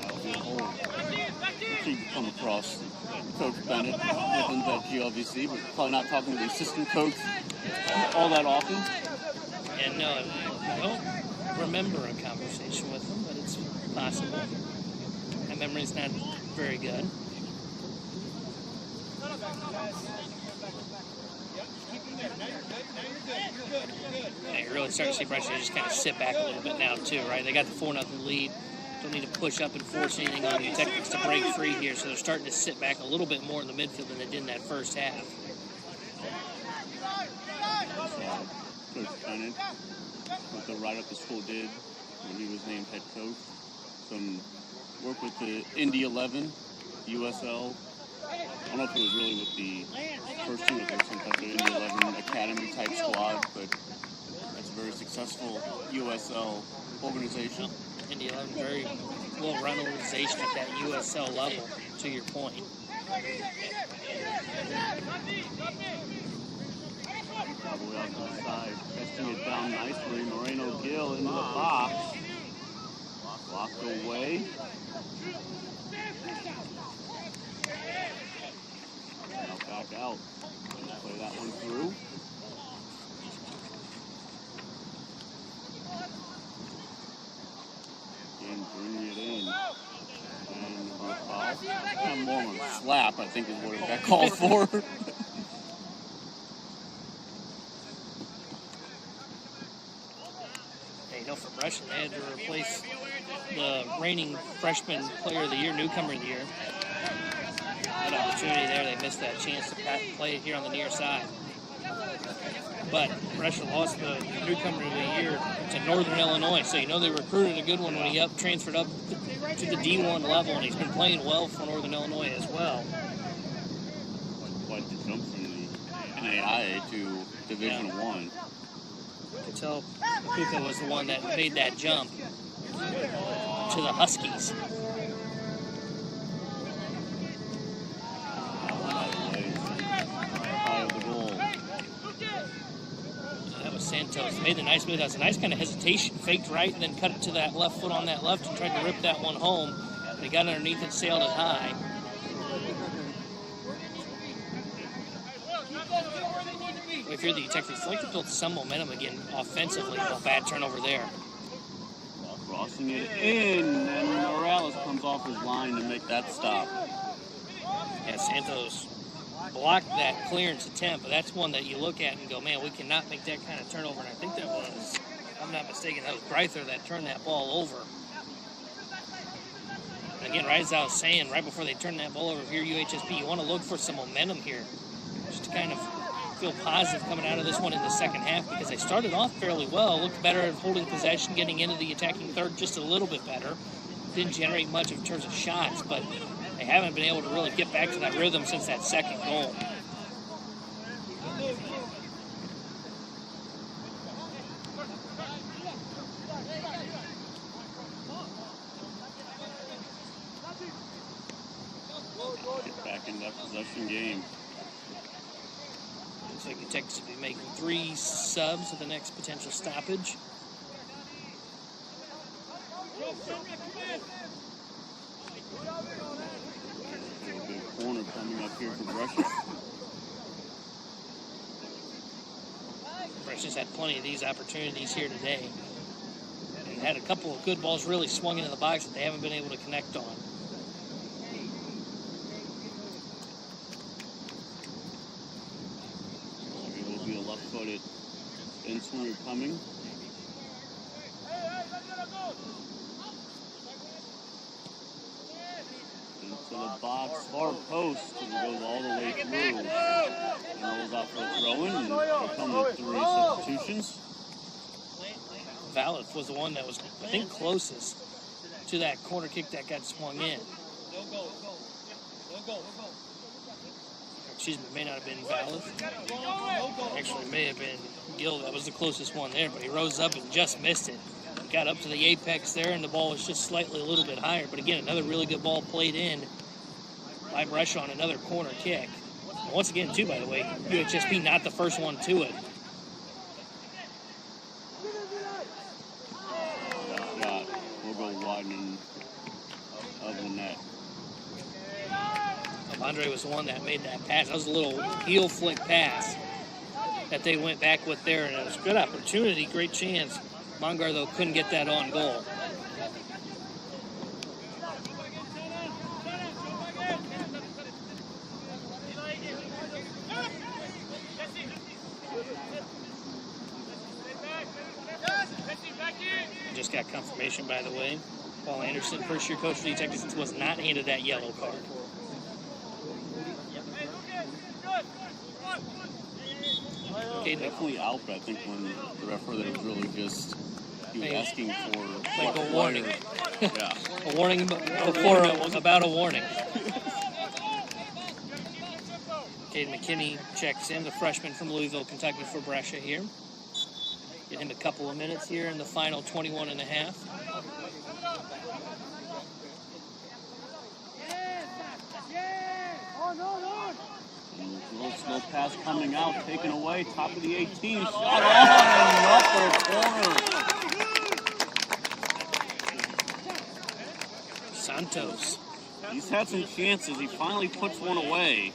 That'll be a hole. She come across Coach Bennett within that GLVC, but probably not talking to the assistant coach all that often. And no, I don't remember a conversation with him, but it's possible. My memory's not very good. Yeah, you're really starting to see Brescia just kind of sit back a little bit now too, right? They got the 4-0 lead. Don't need to push up and force anything on the Tactics to break free here, so they're starting to sit back a little bit more in the midfield than they did in that first half. Coach Bennett, what the write-up the school did when he was named head coach. Some work with the Indy 11, USL. I don't know if it was really with the first team, if there was some type of Indy 11 academy type squad, but that's a very successful USL organization. Indy 11, very well-run organization at that USL level, to your point. Probably out to the side, testing it down nicely. Moreno Gill into the box. Blocked away. Now back out. Play that one through. Again, bringing it in. And kind of more of a slap, I think, is what it got called for. For Brescia, they had to replace the reigning freshman player of the year, newcomer of the year. That opportunity there, they missed that chance to play it here on the near side. But Brescia lost the newcomer of the year to Northern Illinois, so you know they recruited a good one when he transferred up to the D1 level, and he's been playing well for Northern Illinois as well. Quite the jump from the NAIA to Division I. You can tell Kuka was the one that made that jump to the Huskies. That was Santos. Made the nice move. That was a nice kind of hesitation. Faked right and then cut it to that left foot on that left and tried to rip that one home. But he got underneath it, sailed it high. If you're the Tactics, you'd like to build some momentum again offensively. A bad turnover there. Crossing it in, and Morales comes off his line to make that stop. Yeah, Santos blocked that clearance attempt, but that's one that you look at and go, man, we cannot make that kind of turnover. And I think that was, if I'm not mistaken, that was Breither that turned that ball over. And again, right as I was saying, right before they turn that ball over here, UHSP, you want to look for some momentum here, just to kind of feel positive coming out of this one in the second half, because they started off fairly well, looked better at holding possession, getting into the attacking third just a little bit better. Didn't generate much in terms of shots, but they haven't been able to really get back to that rhythm since that second goal. Get back in that possession game. Looks like the Texans will be making 3 subs at the next potential stoppage. Good corner coming up here for Brescia. Brescia's had plenty of these opportunities here today. And had a couple of good balls really swung into the box that they haven't been able to connect on. It will be a left-footed in-swinger coming. Into the box, far post, and goes all the way through. And rolls out for a throw-in, and here come the 3 substitutions. Valeth was the one that was, I think, closest to that corner kick that got swung in. Excuse me, it may not have been Valeth. Actually, it may have been Gill that was the closest one there, but he rose up and just missed it. He got up to the apex there, and the ball was just slightly a little bit higher. But again, another really good ball played in by Brescia on another corner kick. And once again, too, by the way, UHSP not the first one to it. We'll go widening of the net. Andre was the one that made that pass. That was a little heel flick pass that they went back with there, and it was a good opportunity, great chance. Mongar, though, couldn't get that on goal. Just got confirmation, by the way. Paul Anderson, first-year coach for the Texans, was not handed that yellow card. Definitely out, but I think when the referee there was really just, he was asking for like a warning. Yeah. A warning before about a warning. Caden McKinney checks in, the freshman from Louisville, Kentucky for Brescia here. Get him a couple of minutes here in the final 21 and a half. Little slow pass coming out, taken away, top of the 18, shot on and upper corner. Santos. He's had some chances, he finally puts one away.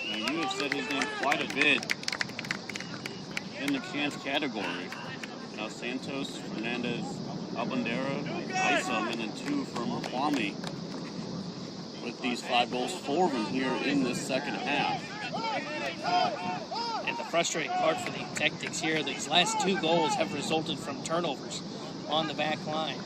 Now, you have said his name quite a bit in the chance category. Now Santos, Fernandez, Albandera, Isom, and then 2 from Kwame. With these 5 goals for them here in this second half. And the frustrating part for the Tactics here, these last 2 goals have resulted from turnovers on the back line.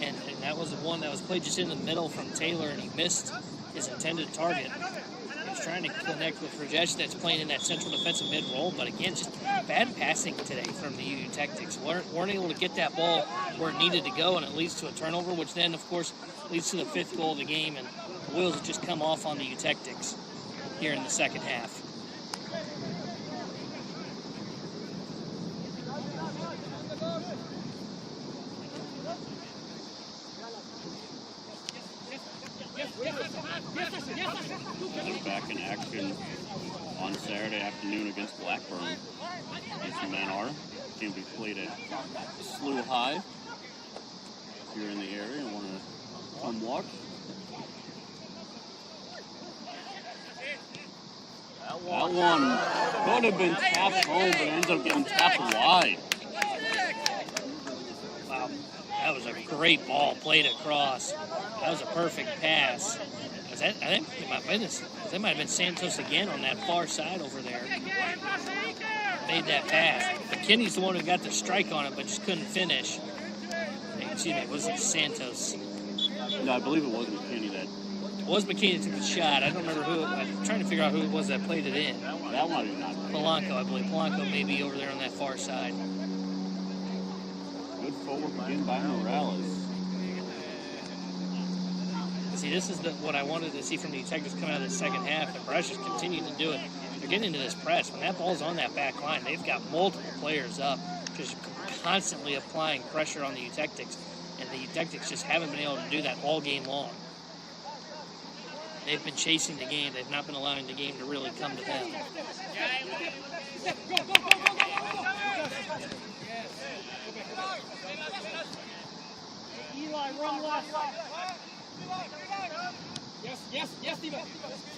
And that was the one that was played just in the middle from Taylor, and he missed his intended target. He was trying to connect with Rajesh that's playing in that central defensive mid-roll, but again, just bad passing today from the UU Tactics. Weren't able to get that ball where it needed to go, and it leads to a turnover, which then, of course, leads to the 5th goal of the game, and the wheels have just come off on the UU Tactics here in the second half. They're back in action on Saturday afternoon against Blackburn. These men are. Game we played at Slough High. If you're in the area and want to come watch. That one could have been tapped home, but ends up getting tapped wide. Wow, that was a great ball played across. That was a perfect pass. I think, my goodness, that might have been Santos again on that far side over there. Made that pass. McKinney's the one who got the strike on it, but just couldn't finish. Excuse me, was it Santos? No, I believe it was McKinney that. It was McKinney that took the shot. I don't remember who. I'm trying to figure out who it was that played it in. That one is not. Polanco, I believe. Polanco may be over there on that far side. Good forward again by Morales. See, this is what I wanted to see from the Detectives coming out of the second half, and Brescia's continuing to do it. They're getting into this press. When that ball's on that back line, they've got multiple players up, just constantly applying pressure on the Detectives, and the Detectives just haven't been able to do that all game long. They've been chasing the game. They've not been allowing the game to really come to them. Eli, run left. Yes, Steven.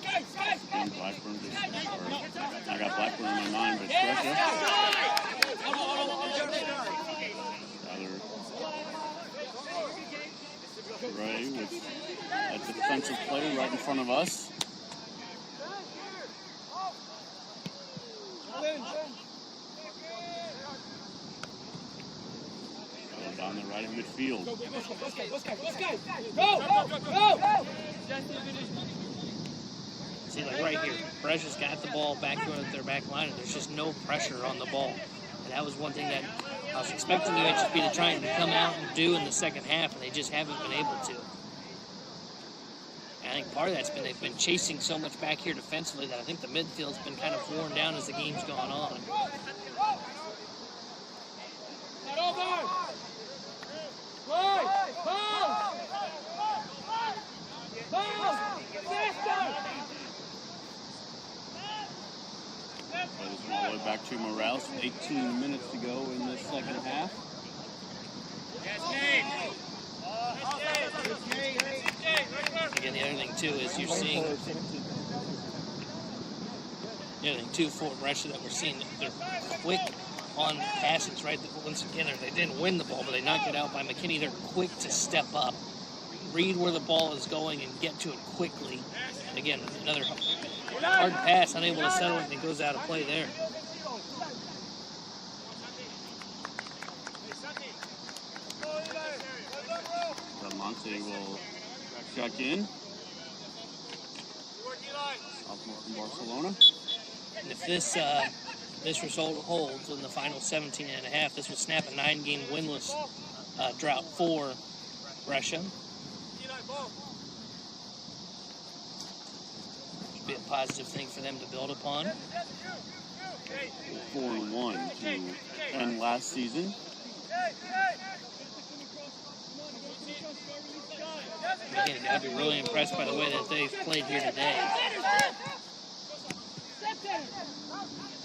Sky. Blackburn just, I got Blackburn in my mind, but it's Ray with a defensive player right in front of us. Down the right of midfield. Go! See, like right here, Brescia's got the ball back to their back line, and there's just no pressure on the ball. And that was one thing that I was expecting UHSP to try and come out and do in the second half, and they just haven't been able to. And I think part of that's been they've been chasing so much back here defensively that I think the midfield's been kind of worn down as the game's gone on. All the way back to Morales. 18 minutes to go in the second half. Again, the other thing too is you're seeing. The other thing too for Brescia that we're seeing, they're quick on passes, right? Once again, they didn't win the ball, but they knocked it out by McKinney. They're quick to step up, read where the ball is going, and get to it quickly. And again, another hard pass, unable to settle it, and it goes out of play there. Monte will check in. Sophomore from Barcelona. And if this result holds in the final 17 and a half, this would snap a 9-game winless drought for Brescia. Should be a positive thing for them to build upon. 4-1 to end last season. Again, I'd be really impressed by the way that they've played here today.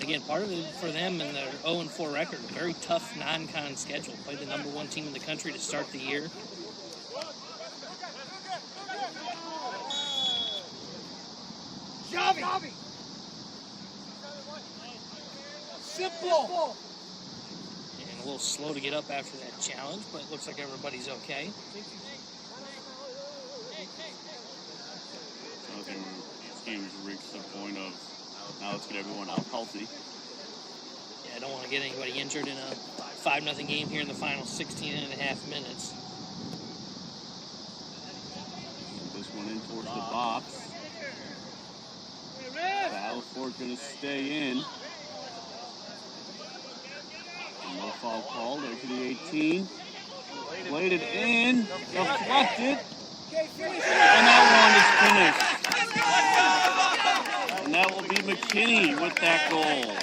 Again, part of it for them and their 0-4 record, a very tough non-con schedule. Played the number 1 team in the country to start the year. Javi! Simple! And a little slow to get up after that challenge, but it looks like everybody's okay. I think this game has reached the point of now let's get everyone out healthy. Yeah, I don't want to get anybody injured in a 5-0 game here in the final 16 and a half minutes. This one in towards the box. Balfour's going to stay in. No foul called right to the 18. Played it in. Deflected. And that one is finished. And that will be McKinney with that goal.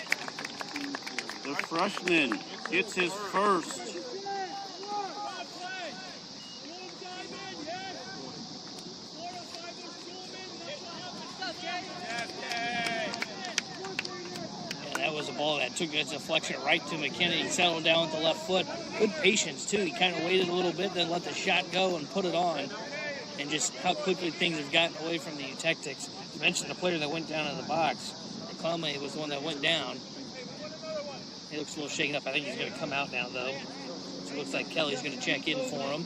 The freshman gets his first. That was a ball that took its deflection right to McKinney. He settled down with the left foot. Good patience, too. He kind of waited a little bit, then let the shot go and put it on. And just how quickly things have gotten away from the Utectics. You mentioned the player that went down in the box. Pregame was the one that went down. He looks a little shaken up. I think he's going to come out now, though. So It looks like Kelly's going to check in for him.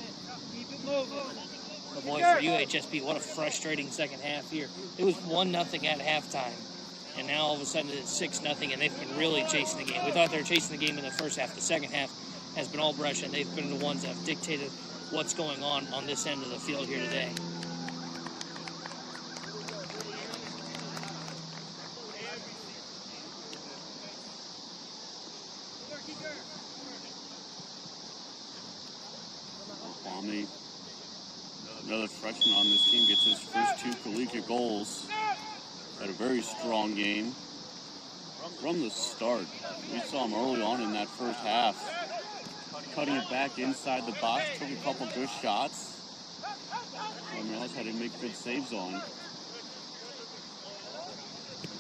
But boy, for UHSP, what a frustrating second half here. It was 1-0 at halftime, and now all of a sudden it's 6-0, and they've been really chasing the game. We thought they were chasing the game in the first half. The second half has been all Brescia, and they've been the ones that have dictated what's going on this end of the field here today. Another freshman on this team, gets his first 2 collegiate goals. Had a very strong game from the start. We saw him early on in that first half, cutting it back inside the box, took a couple good shots. Morales had to make good saves on.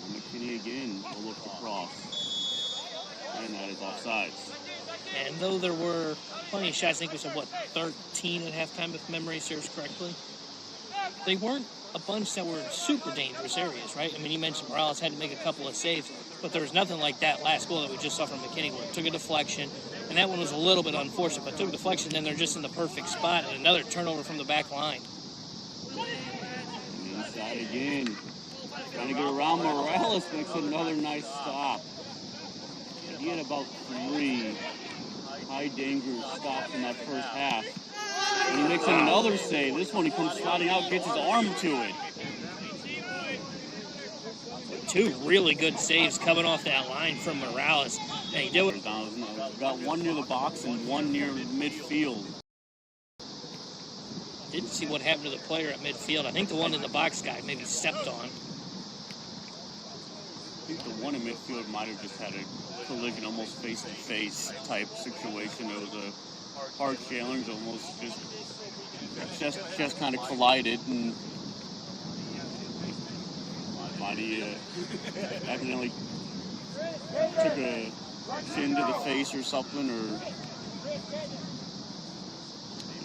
And McKinney again will look to cross. And that is offsides. And though there were plenty of shots, I think we said, 13 at halftime, if memory serves correctly, they weren't a bunch that were super dangerous areas, right? I mean, you mentioned Morales had to make a couple of saves, but there was nothing like that last goal that we just saw from McKinney, where it took a deflection, and that one was a little bit unfortunate, but took a deflection, then they're just in the perfect spot, and another turnover from the back line. Inside again. Trying to get around Morales, makes another nice stop. He had about 3 high danger stops in that first half. And he makes another save. This one he comes sliding out, gets his arm to it. 2 really good saves coming off that line from Morales. And he did it. Got 1 near the box and 1 near midfield. Didn't see what happened to the player at midfield. I think the one in the box guy maybe stepped on. I think the one in midfield might have just had a collision, almost face-to-face type situation. It was a hard challenge, almost just chest kind of collided, and body accidentally took a chin to the face or something, or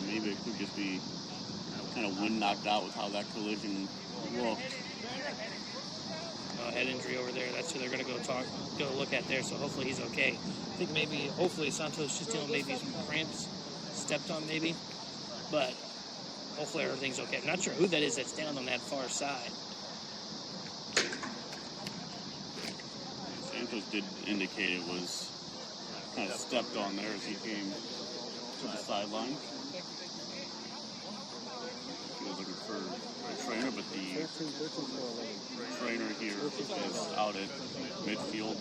maybe it could just be kind of wind knocked out with how that collision looked. Head injury over there. That's who they're going to go look at there. So hopefully he's okay. I think hopefully Santos just dealing maybe some cramps, stepped on maybe, but hopefully everything's okay. I'm not sure who that is that's down on that far side. Santos did indicate it was kind of stepped on there as he came to the sideline. He was looking for a trainer, but the trainer here is out at midfield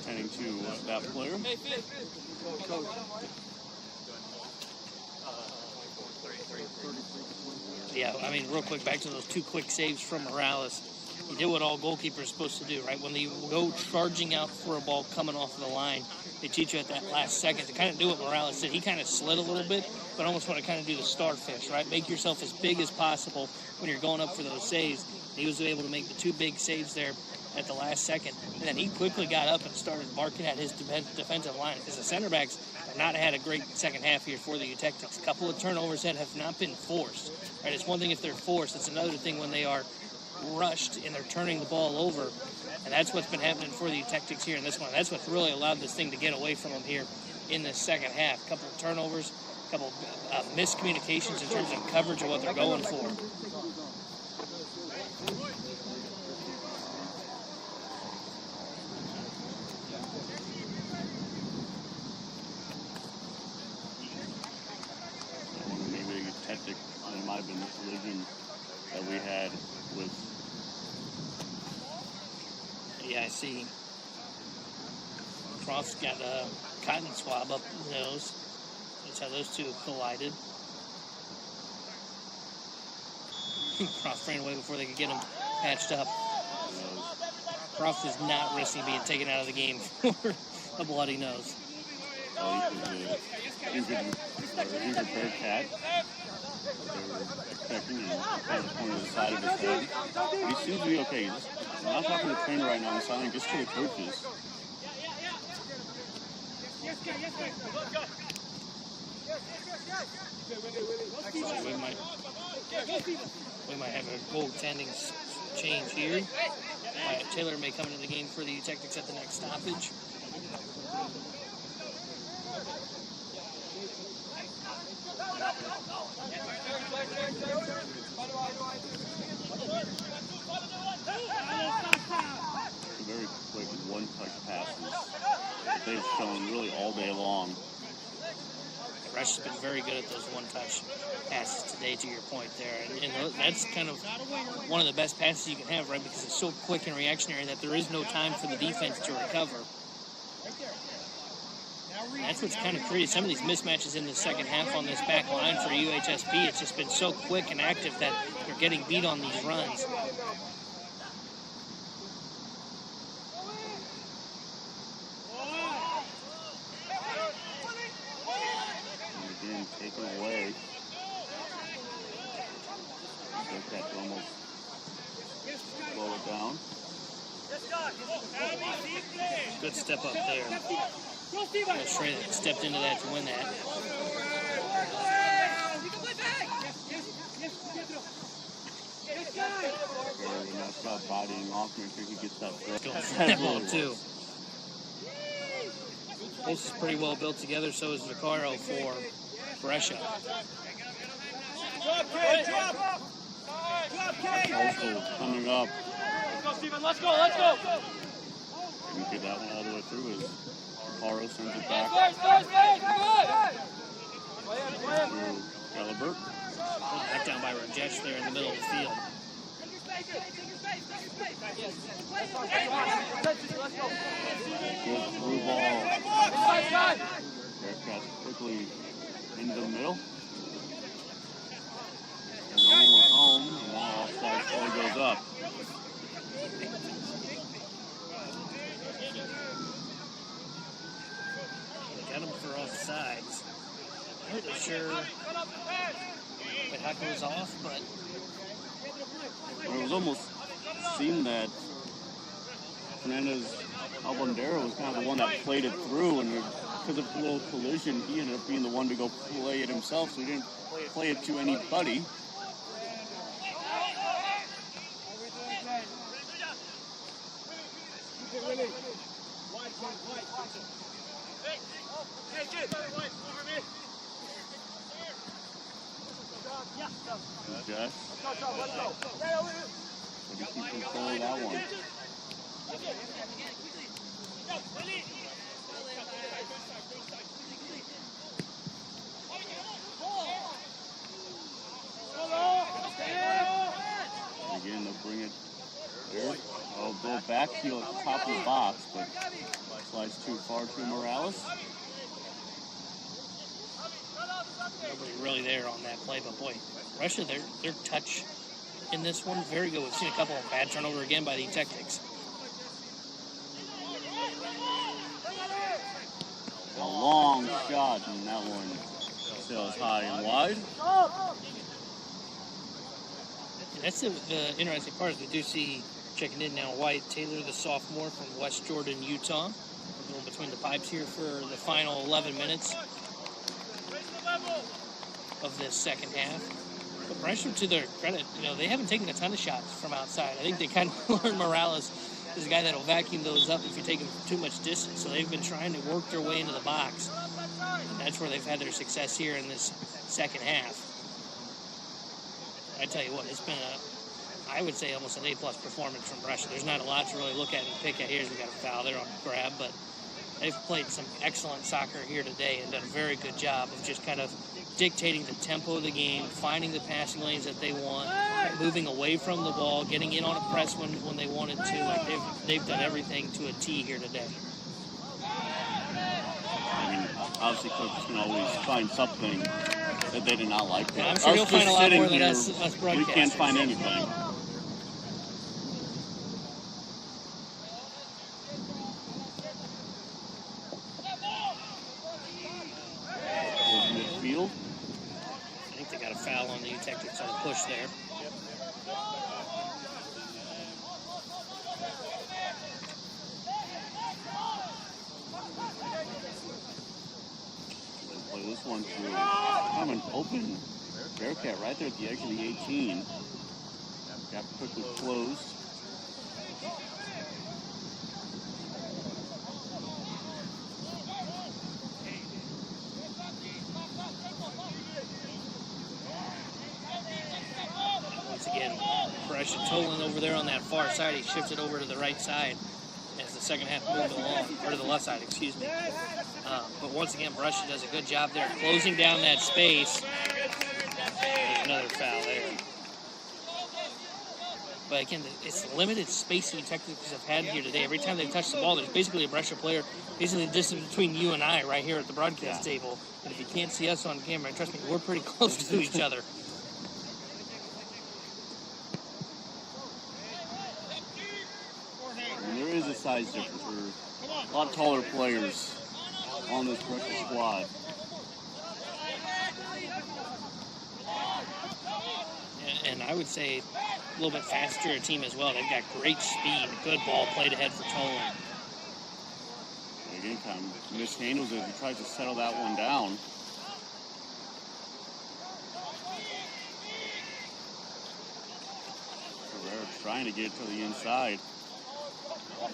tending to that player. Yeah, I mean, real quick, back to those 2 quick saves from Morales. He did what all goalkeepers are supposed to do, right? When they go charging out for a ball coming off the line, they teach you at that last second to kind of do what Morales did. He kind of slid a little bit, but almost want to kind of do the starfish, right? Make yourself as big as possible when you're going up for those saves. He was able to make the 2 big saves there at the last second, and then he quickly got up and started barking at his defensive line, because the center backs have not had a great second half here for the Utectics. A couple of turnovers that have not been forced, right? It's one thing if they're forced. It's another thing when they are rushed and they're turning the ball over, and that's what's been happening for the Utectics here in this one. That's what really allowed this thing to get away from them here in the second half. A couple of turnovers, a couple of miscommunications in terms of coverage of what they're going for. Maybe the Utectic might have been the collision that we had with. Yeah, I see. Croft's got a cotton swab up his nose. That's how those 2 collided. Croft ran away before they could get him patched up. Croft is not risking being taken out of the game for a bloody nose. Oh, he was injured bear cat. They were expecting him on the corner of the side of his head. He seems to be okay. I'm not talking to the trainer right now. I'm signing just to the coaches. So we might have a goaltending change here. Wyatt Taylor may come into the game for the Utectics at the next stoppage. that they've shown really all day long. Brescia's been very good at those one-touch passes today, to your point there. And that's kind of one of the best passes you can have, right? Because it's so quick and reactionary that there is no time for the defense to recover. And that's what's kind of created some of these mismatches in the second half on this back line for UHSP. It's just been so quick and active that they're getting beat on these runs. Again, taken away. Get that to almost slow it down. Good step up there. Schrader stepped into that to win that. That's about bodying off. Make sure he gets that That ball too. Both is pretty well built together. So is Vaccaro for Brescia. Also coming up. Let's go, Steven. Let's go. Let's go. Maybe get that one all the way through. As Vaccaro sends it back to Gelibert. Back down by Rajesh there in the middle of the field. Good through ball. Bearcats quickly into the middle. And no one was home. And one offside play goes up. Got him for offsides. I'm not really sure how it goes off, but It was almost seemed that Fernandez Albondero was kind of the one that played it through, and because of the little collision, he ended up being the one to go play it himself, so he didn't play it to anybody. Josh. So to keep control of that one. Again, they'll bring it there. They'll go back heel at the top of the box, but slides too far to Morales. nobody really there on that play. But boy, Brescia, their touch in this one, very good. We've seen a couple of bad turnover again by the Tactics. A long shot, and that one sails high and wide. And that's the interesting part is we do see checking in now Wyatt Taylor, the sophomore from West Jordan, Utah. We're going between the pipes here for the final 11 minutes of this second half. But Brescia, to their credit, they haven't taken a ton of shots from outside. I think they kind of learned Morales is a guy that'll vacuum those up if you take him too much distance. So they've been trying to work their way into the box. And that's where they've had their success here in this second half. I tell you what, it's been I would say almost an A-plus performance from Brescia. There's not a lot to really look at and pick at. Here's we got a foul there on grab, but they've played some excellent soccer here today and done a very good job of just kind of dictating the tempo of the game, finding the passing lanes that they want, moving away from the ball, getting in on a press when they wanted to. Like they've done everything to a T here today. I mean, obviously coaches can always find something that they did not like. Yeah, I'm sure you'll find a lot more than us broadcasters. We can't find anything. Midfield. I think they got a foul on the Tactics on the push there. Play this one through. Have an open Bearcat right there at the edge of the 18. Got quickly closed. Once again, Brescia totaling over there on that far side. He shifted over to the right side as the second half moved along, or to the left side, excuse me. But once again, Brescia does a good job there closing down that space. There's another foul there. But again, it's limited spacing technically have had here today. Every time they touch the ball, there's basically a Brescia player, basically the distance between you and I right here at the broadcast table. And if you can't see us on camera, trust me, we're pretty close to each other. And there is a size difference. There's a lot taller players on this Brescia squad. And I would say a little bit faster a team as well. They've got great speed, good ball played ahead for Tolan. Again, kind of mishandles it and tries to settle that one down. Herrera's trying to get to the inside.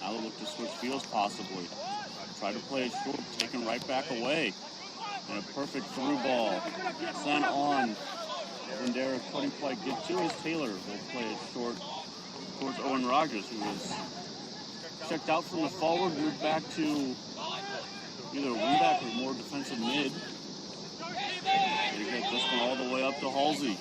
Now they look to switch fields possibly. Try to play it short, taken right back away. And a perfect through ball. Sent on. Bandera couldn't quite get to his Taylor. Will play it short towards Owen Rogers, who was checked out from the forward, moved back to either a wingback or more defensive mid. They get this one all the way up to Halsey.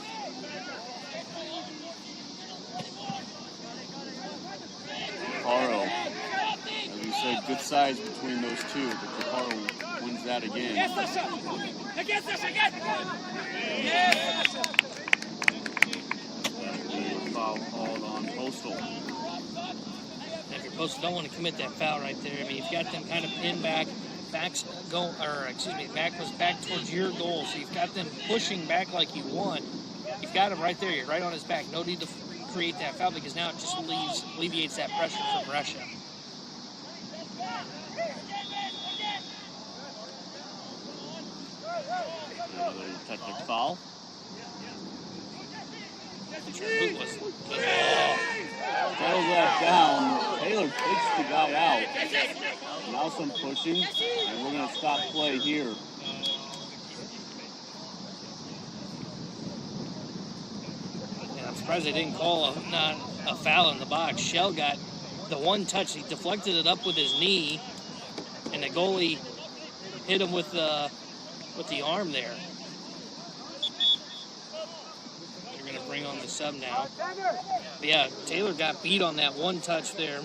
Caro, as we said, good size between those two, but Caro wins that again. Foul called on Postal. If your Postal don't want to commit that foul right there, I mean, you've got them kind of pinned back, back was back towards your goal, so you've got them pushing back like you want. You've got him right there. You're right on his back. No need to create that foul because now it just alleviates that pressure for Brescia. Another technical foul. Settles that down. Taylor takes the guy out. Now some pushing, and we're going to stop play here. And I'm surprised they didn't call a foul in the box. Shell got the one touch. He deflected it up with his knee, and the goalie hit him with the arm there. They're going to bring on the sub now. But yeah, Taylor got beat on that one touch there.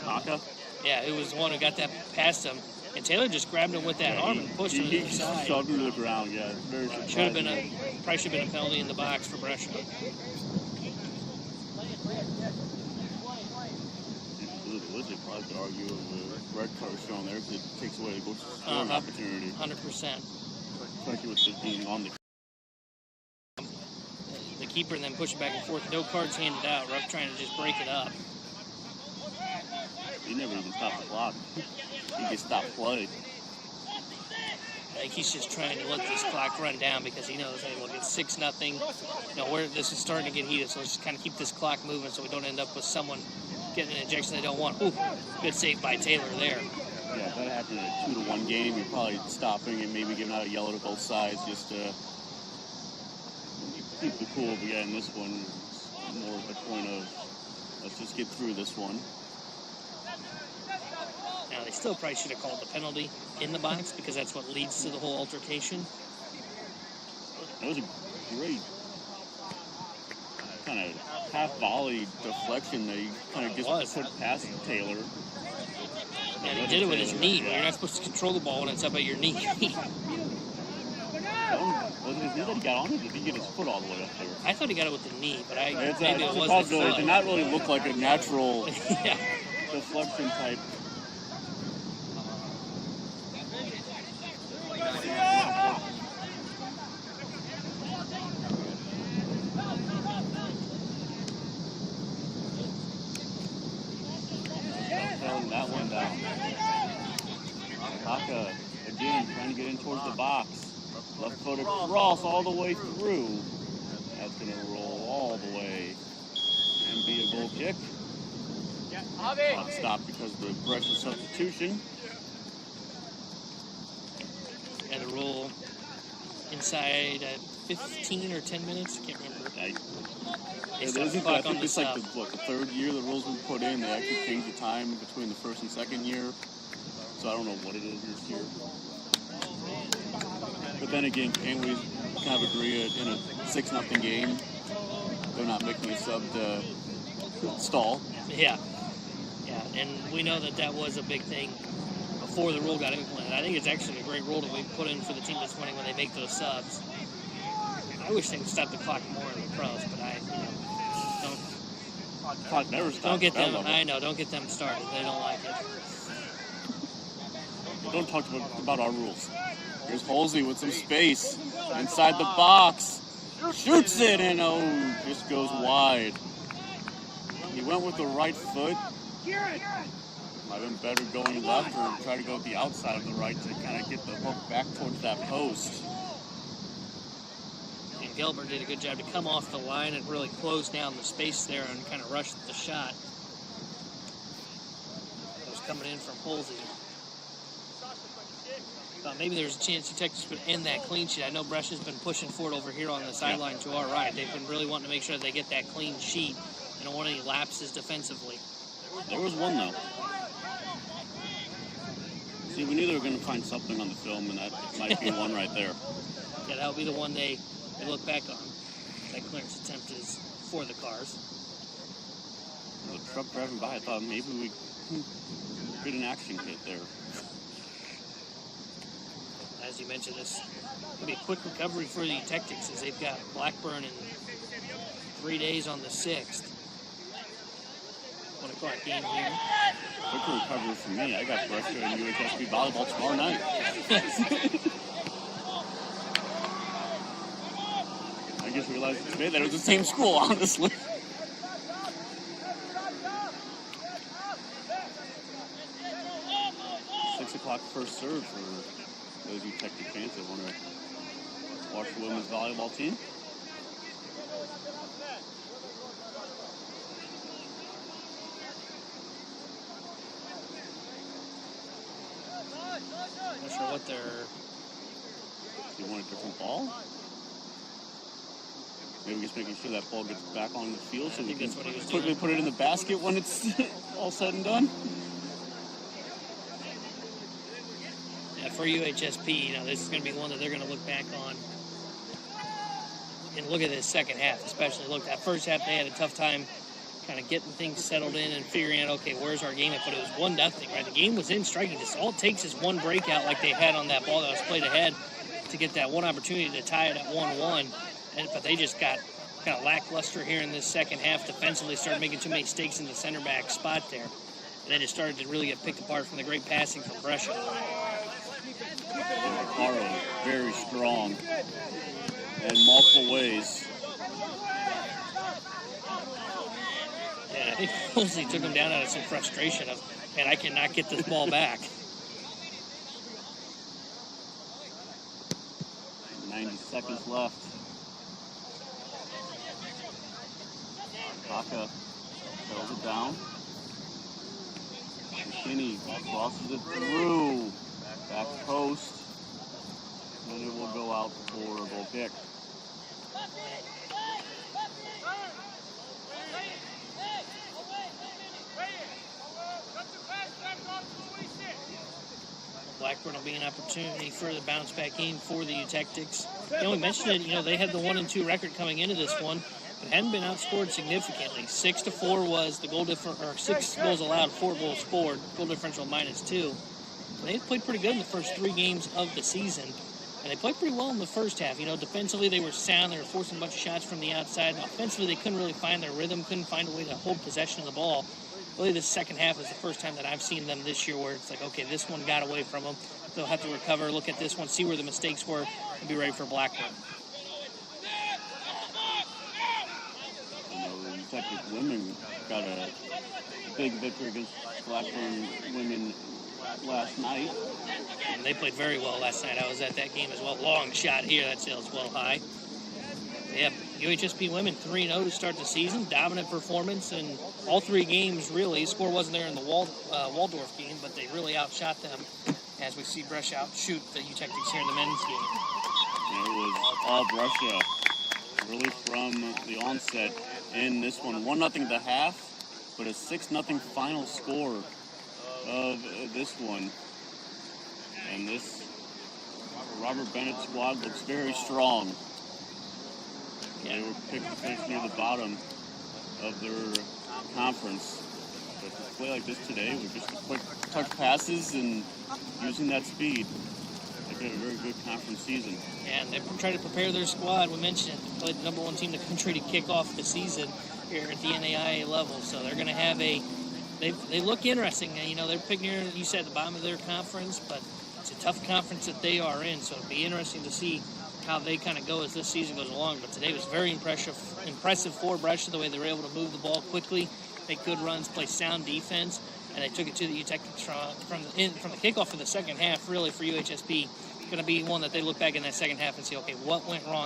Haka? Yeah, it was the one who got that past him. And Taylor just grabbed him with that arm and pushed him to the side. Shoved him to the ground, yeah. Very probably should have been a penalty in the box for Brescia. Legit probably could argue the red card shown there because it takes away the goal scoring opportunity. 100%. Especially with it being on the keeper and then pushing back and forth. No cards handed out. Ruff trying to just break it up. He never even stopped the clock. He just stopped play. I think he's just trying to let this clock run down because he knows, hey, look, it's 6-0. You know, this is starting to get heated, so let's just kind of keep this clock moving so we don't end up with someone getting an ejection they don't want. Ooh, good save by Taylor there. Yeah, if that happened in a 2-1 game, you're probably stopping and maybe giving out a yellow to both sides just to keep the cool. But yeah, in this one, it's more of the point of let's just get through this one. Now, they still probably should have called the penalty in the box because that's what leads to the whole altercation. That was a great kind of half-volley deflection that he kind of just put past Taylor. And he did it with his knee. Yeah. You're not supposed to control the ball when it's up at your knee. Was it his knee that he got on it, or did he get his foot all the way up there? I thought he got it with the knee, but maybe it was the foot. It did not really look like a natural yeah. deflection type. That one down. Haka again trying to get in towards the box. Left foot across all the way through. That's going to roll all the way and be a goal kick. Clock stopped because of the Brescia substitution. And the roll inside at 15 or 10 minutes. I can't remember. They It start the isn't, but I clock on think the it's like sub. the third year the rules were put in. They actually changed the time between the first and second year. So I don't know what it is this year. But then again, can we kind of agree in a 6-0 game, they're not making a sub to stall? Yeah, and we know that was a big thing before the rule got implemented. I think it's actually a great rule that we put in for the team that's winning when they make those subs. I wish they would stop the clock more in the pros, but don't. Clock never stops. Don't get at that them. level. I know. Don't get them started. They don't like it. Don't talk about our rules. Here's Halsey with some space inside the box. Shoots it and just goes wide. He went with the right foot. Might have been better going left or try to go with the outside of the right to kind of get the hook back towards that post. And Gilbert did a good job to come off the line and really close down the space there and kind of rush the shot. It was coming in from Halsey. Thought maybe there's a chance the Texas would end that clean sheet. I know Brescia's been pushing for it over here on the sideline to our right. They've been really wanting to make sure they get that clean sheet and don't want any lapses defensively. There was one, though. See, we knew they were going to find something on the film, and that might be one right there. Yeah, that would be the one they look back on. That clearance attempt is for the Cars. The truck driving by, I thought maybe we get an action hit there. As you mentioned, this will be a quick recovery for the Tactics as they've got Blackburn in 3 days on the 6th. 1 o'clock game here. Quick recovery for me. I got Brescia and UHSP volleyball tomorrow night. I just realized today that it was the same school, honestly. Six o'clock first serve for those who take the chance that want to watch the women's volleyball team. Not sure what they're... You want a different ball? Maybe just making sure that ball gets back on the field so we can quickly put it in the basket when it's all said and done. Yeah, for UHSP, this is going to be one that they're going to look back on. And look at this second half, especially. Look, that first half they had a tough time kind of getting things settled in and figuring out, okay, where's our game at? But it was 1-0, right? The game was in striking distance. All it takes is one breakout like they had on that ball that was played ahead to get that one opportunity to tie it at 1-1. But they just got kind of lackluster here in this second half defensively, started making too many mistakes in the center back spot there. And then it started to really get picked apart from the great passing from Brescia. Caro, very strong in multiple ways. Yeah, I think Halsey took him down out of some frustration of, man, I cannot get this ball back. 90 seconds left. Baca throws it down. McKinney crosses it through. Back post. And it will go out for a goal kick. Blackburn will be an opportunity for the bounce back game for the Tactics. We mentioned it, they had the 1-2 record coming into this one, but hadn't been outscored significantly. 6-4 was the goal difference, or 6 goals allowed, 4 goals scored, goal differential -2. But they played pretty good in the first 3 games of the season, and they played pretty well in the first half. Defensively they were sound, they were forcing a bunch of shots from the outside. Offensively they couldn't really find their rhythm, couldn't find a way to hold possession of the ball. Really, this second half is the first time that I've seen them this year where it's like, okay, this one got away from them. They'll have to recover, look at this one, see where the mistakes were, and be ready for Blackburn. The Tactics women got a big victory against Blackburn women last night. And they played very well last night. I was at that game as well. Long shot here. That sails well high. Yeah, UHSP women 3-0 to start the season. Dominant performance in all 3 games, really. Score wasn't there in the Waldorf game, but they really outshot them as we see Brescia outshoot the U-Tactics here in the men's game. It was all Brescia, really from the onset, in this one. 1-0 at the half, but a 6-0 final score of this one. And this Robert Bennett squad looks very strong. They were picked to finish near the bottom of their conference. But to play like this today with just the quick touch passes and using that speed, they've had a very good conference season. And they've tried to prepare their squad. We mentioned it, played the number 1 team in the country to kick off the season here at the NAIA level. So they're going to have they look interesting. You know, they're picking, you said, the bottom of their conference, but it's a tough conference that they are in. So it'll be interesting to see how they kind of go as this season goes along. But today was very impressive for Brescia, the way they were able to move the ball quickly, make good runs, play sound defense, and they took it to the Tactics from the kickoff of the second half. Really, for UHSP, going to be one that they look back in that second half and say, okay, what went wrong?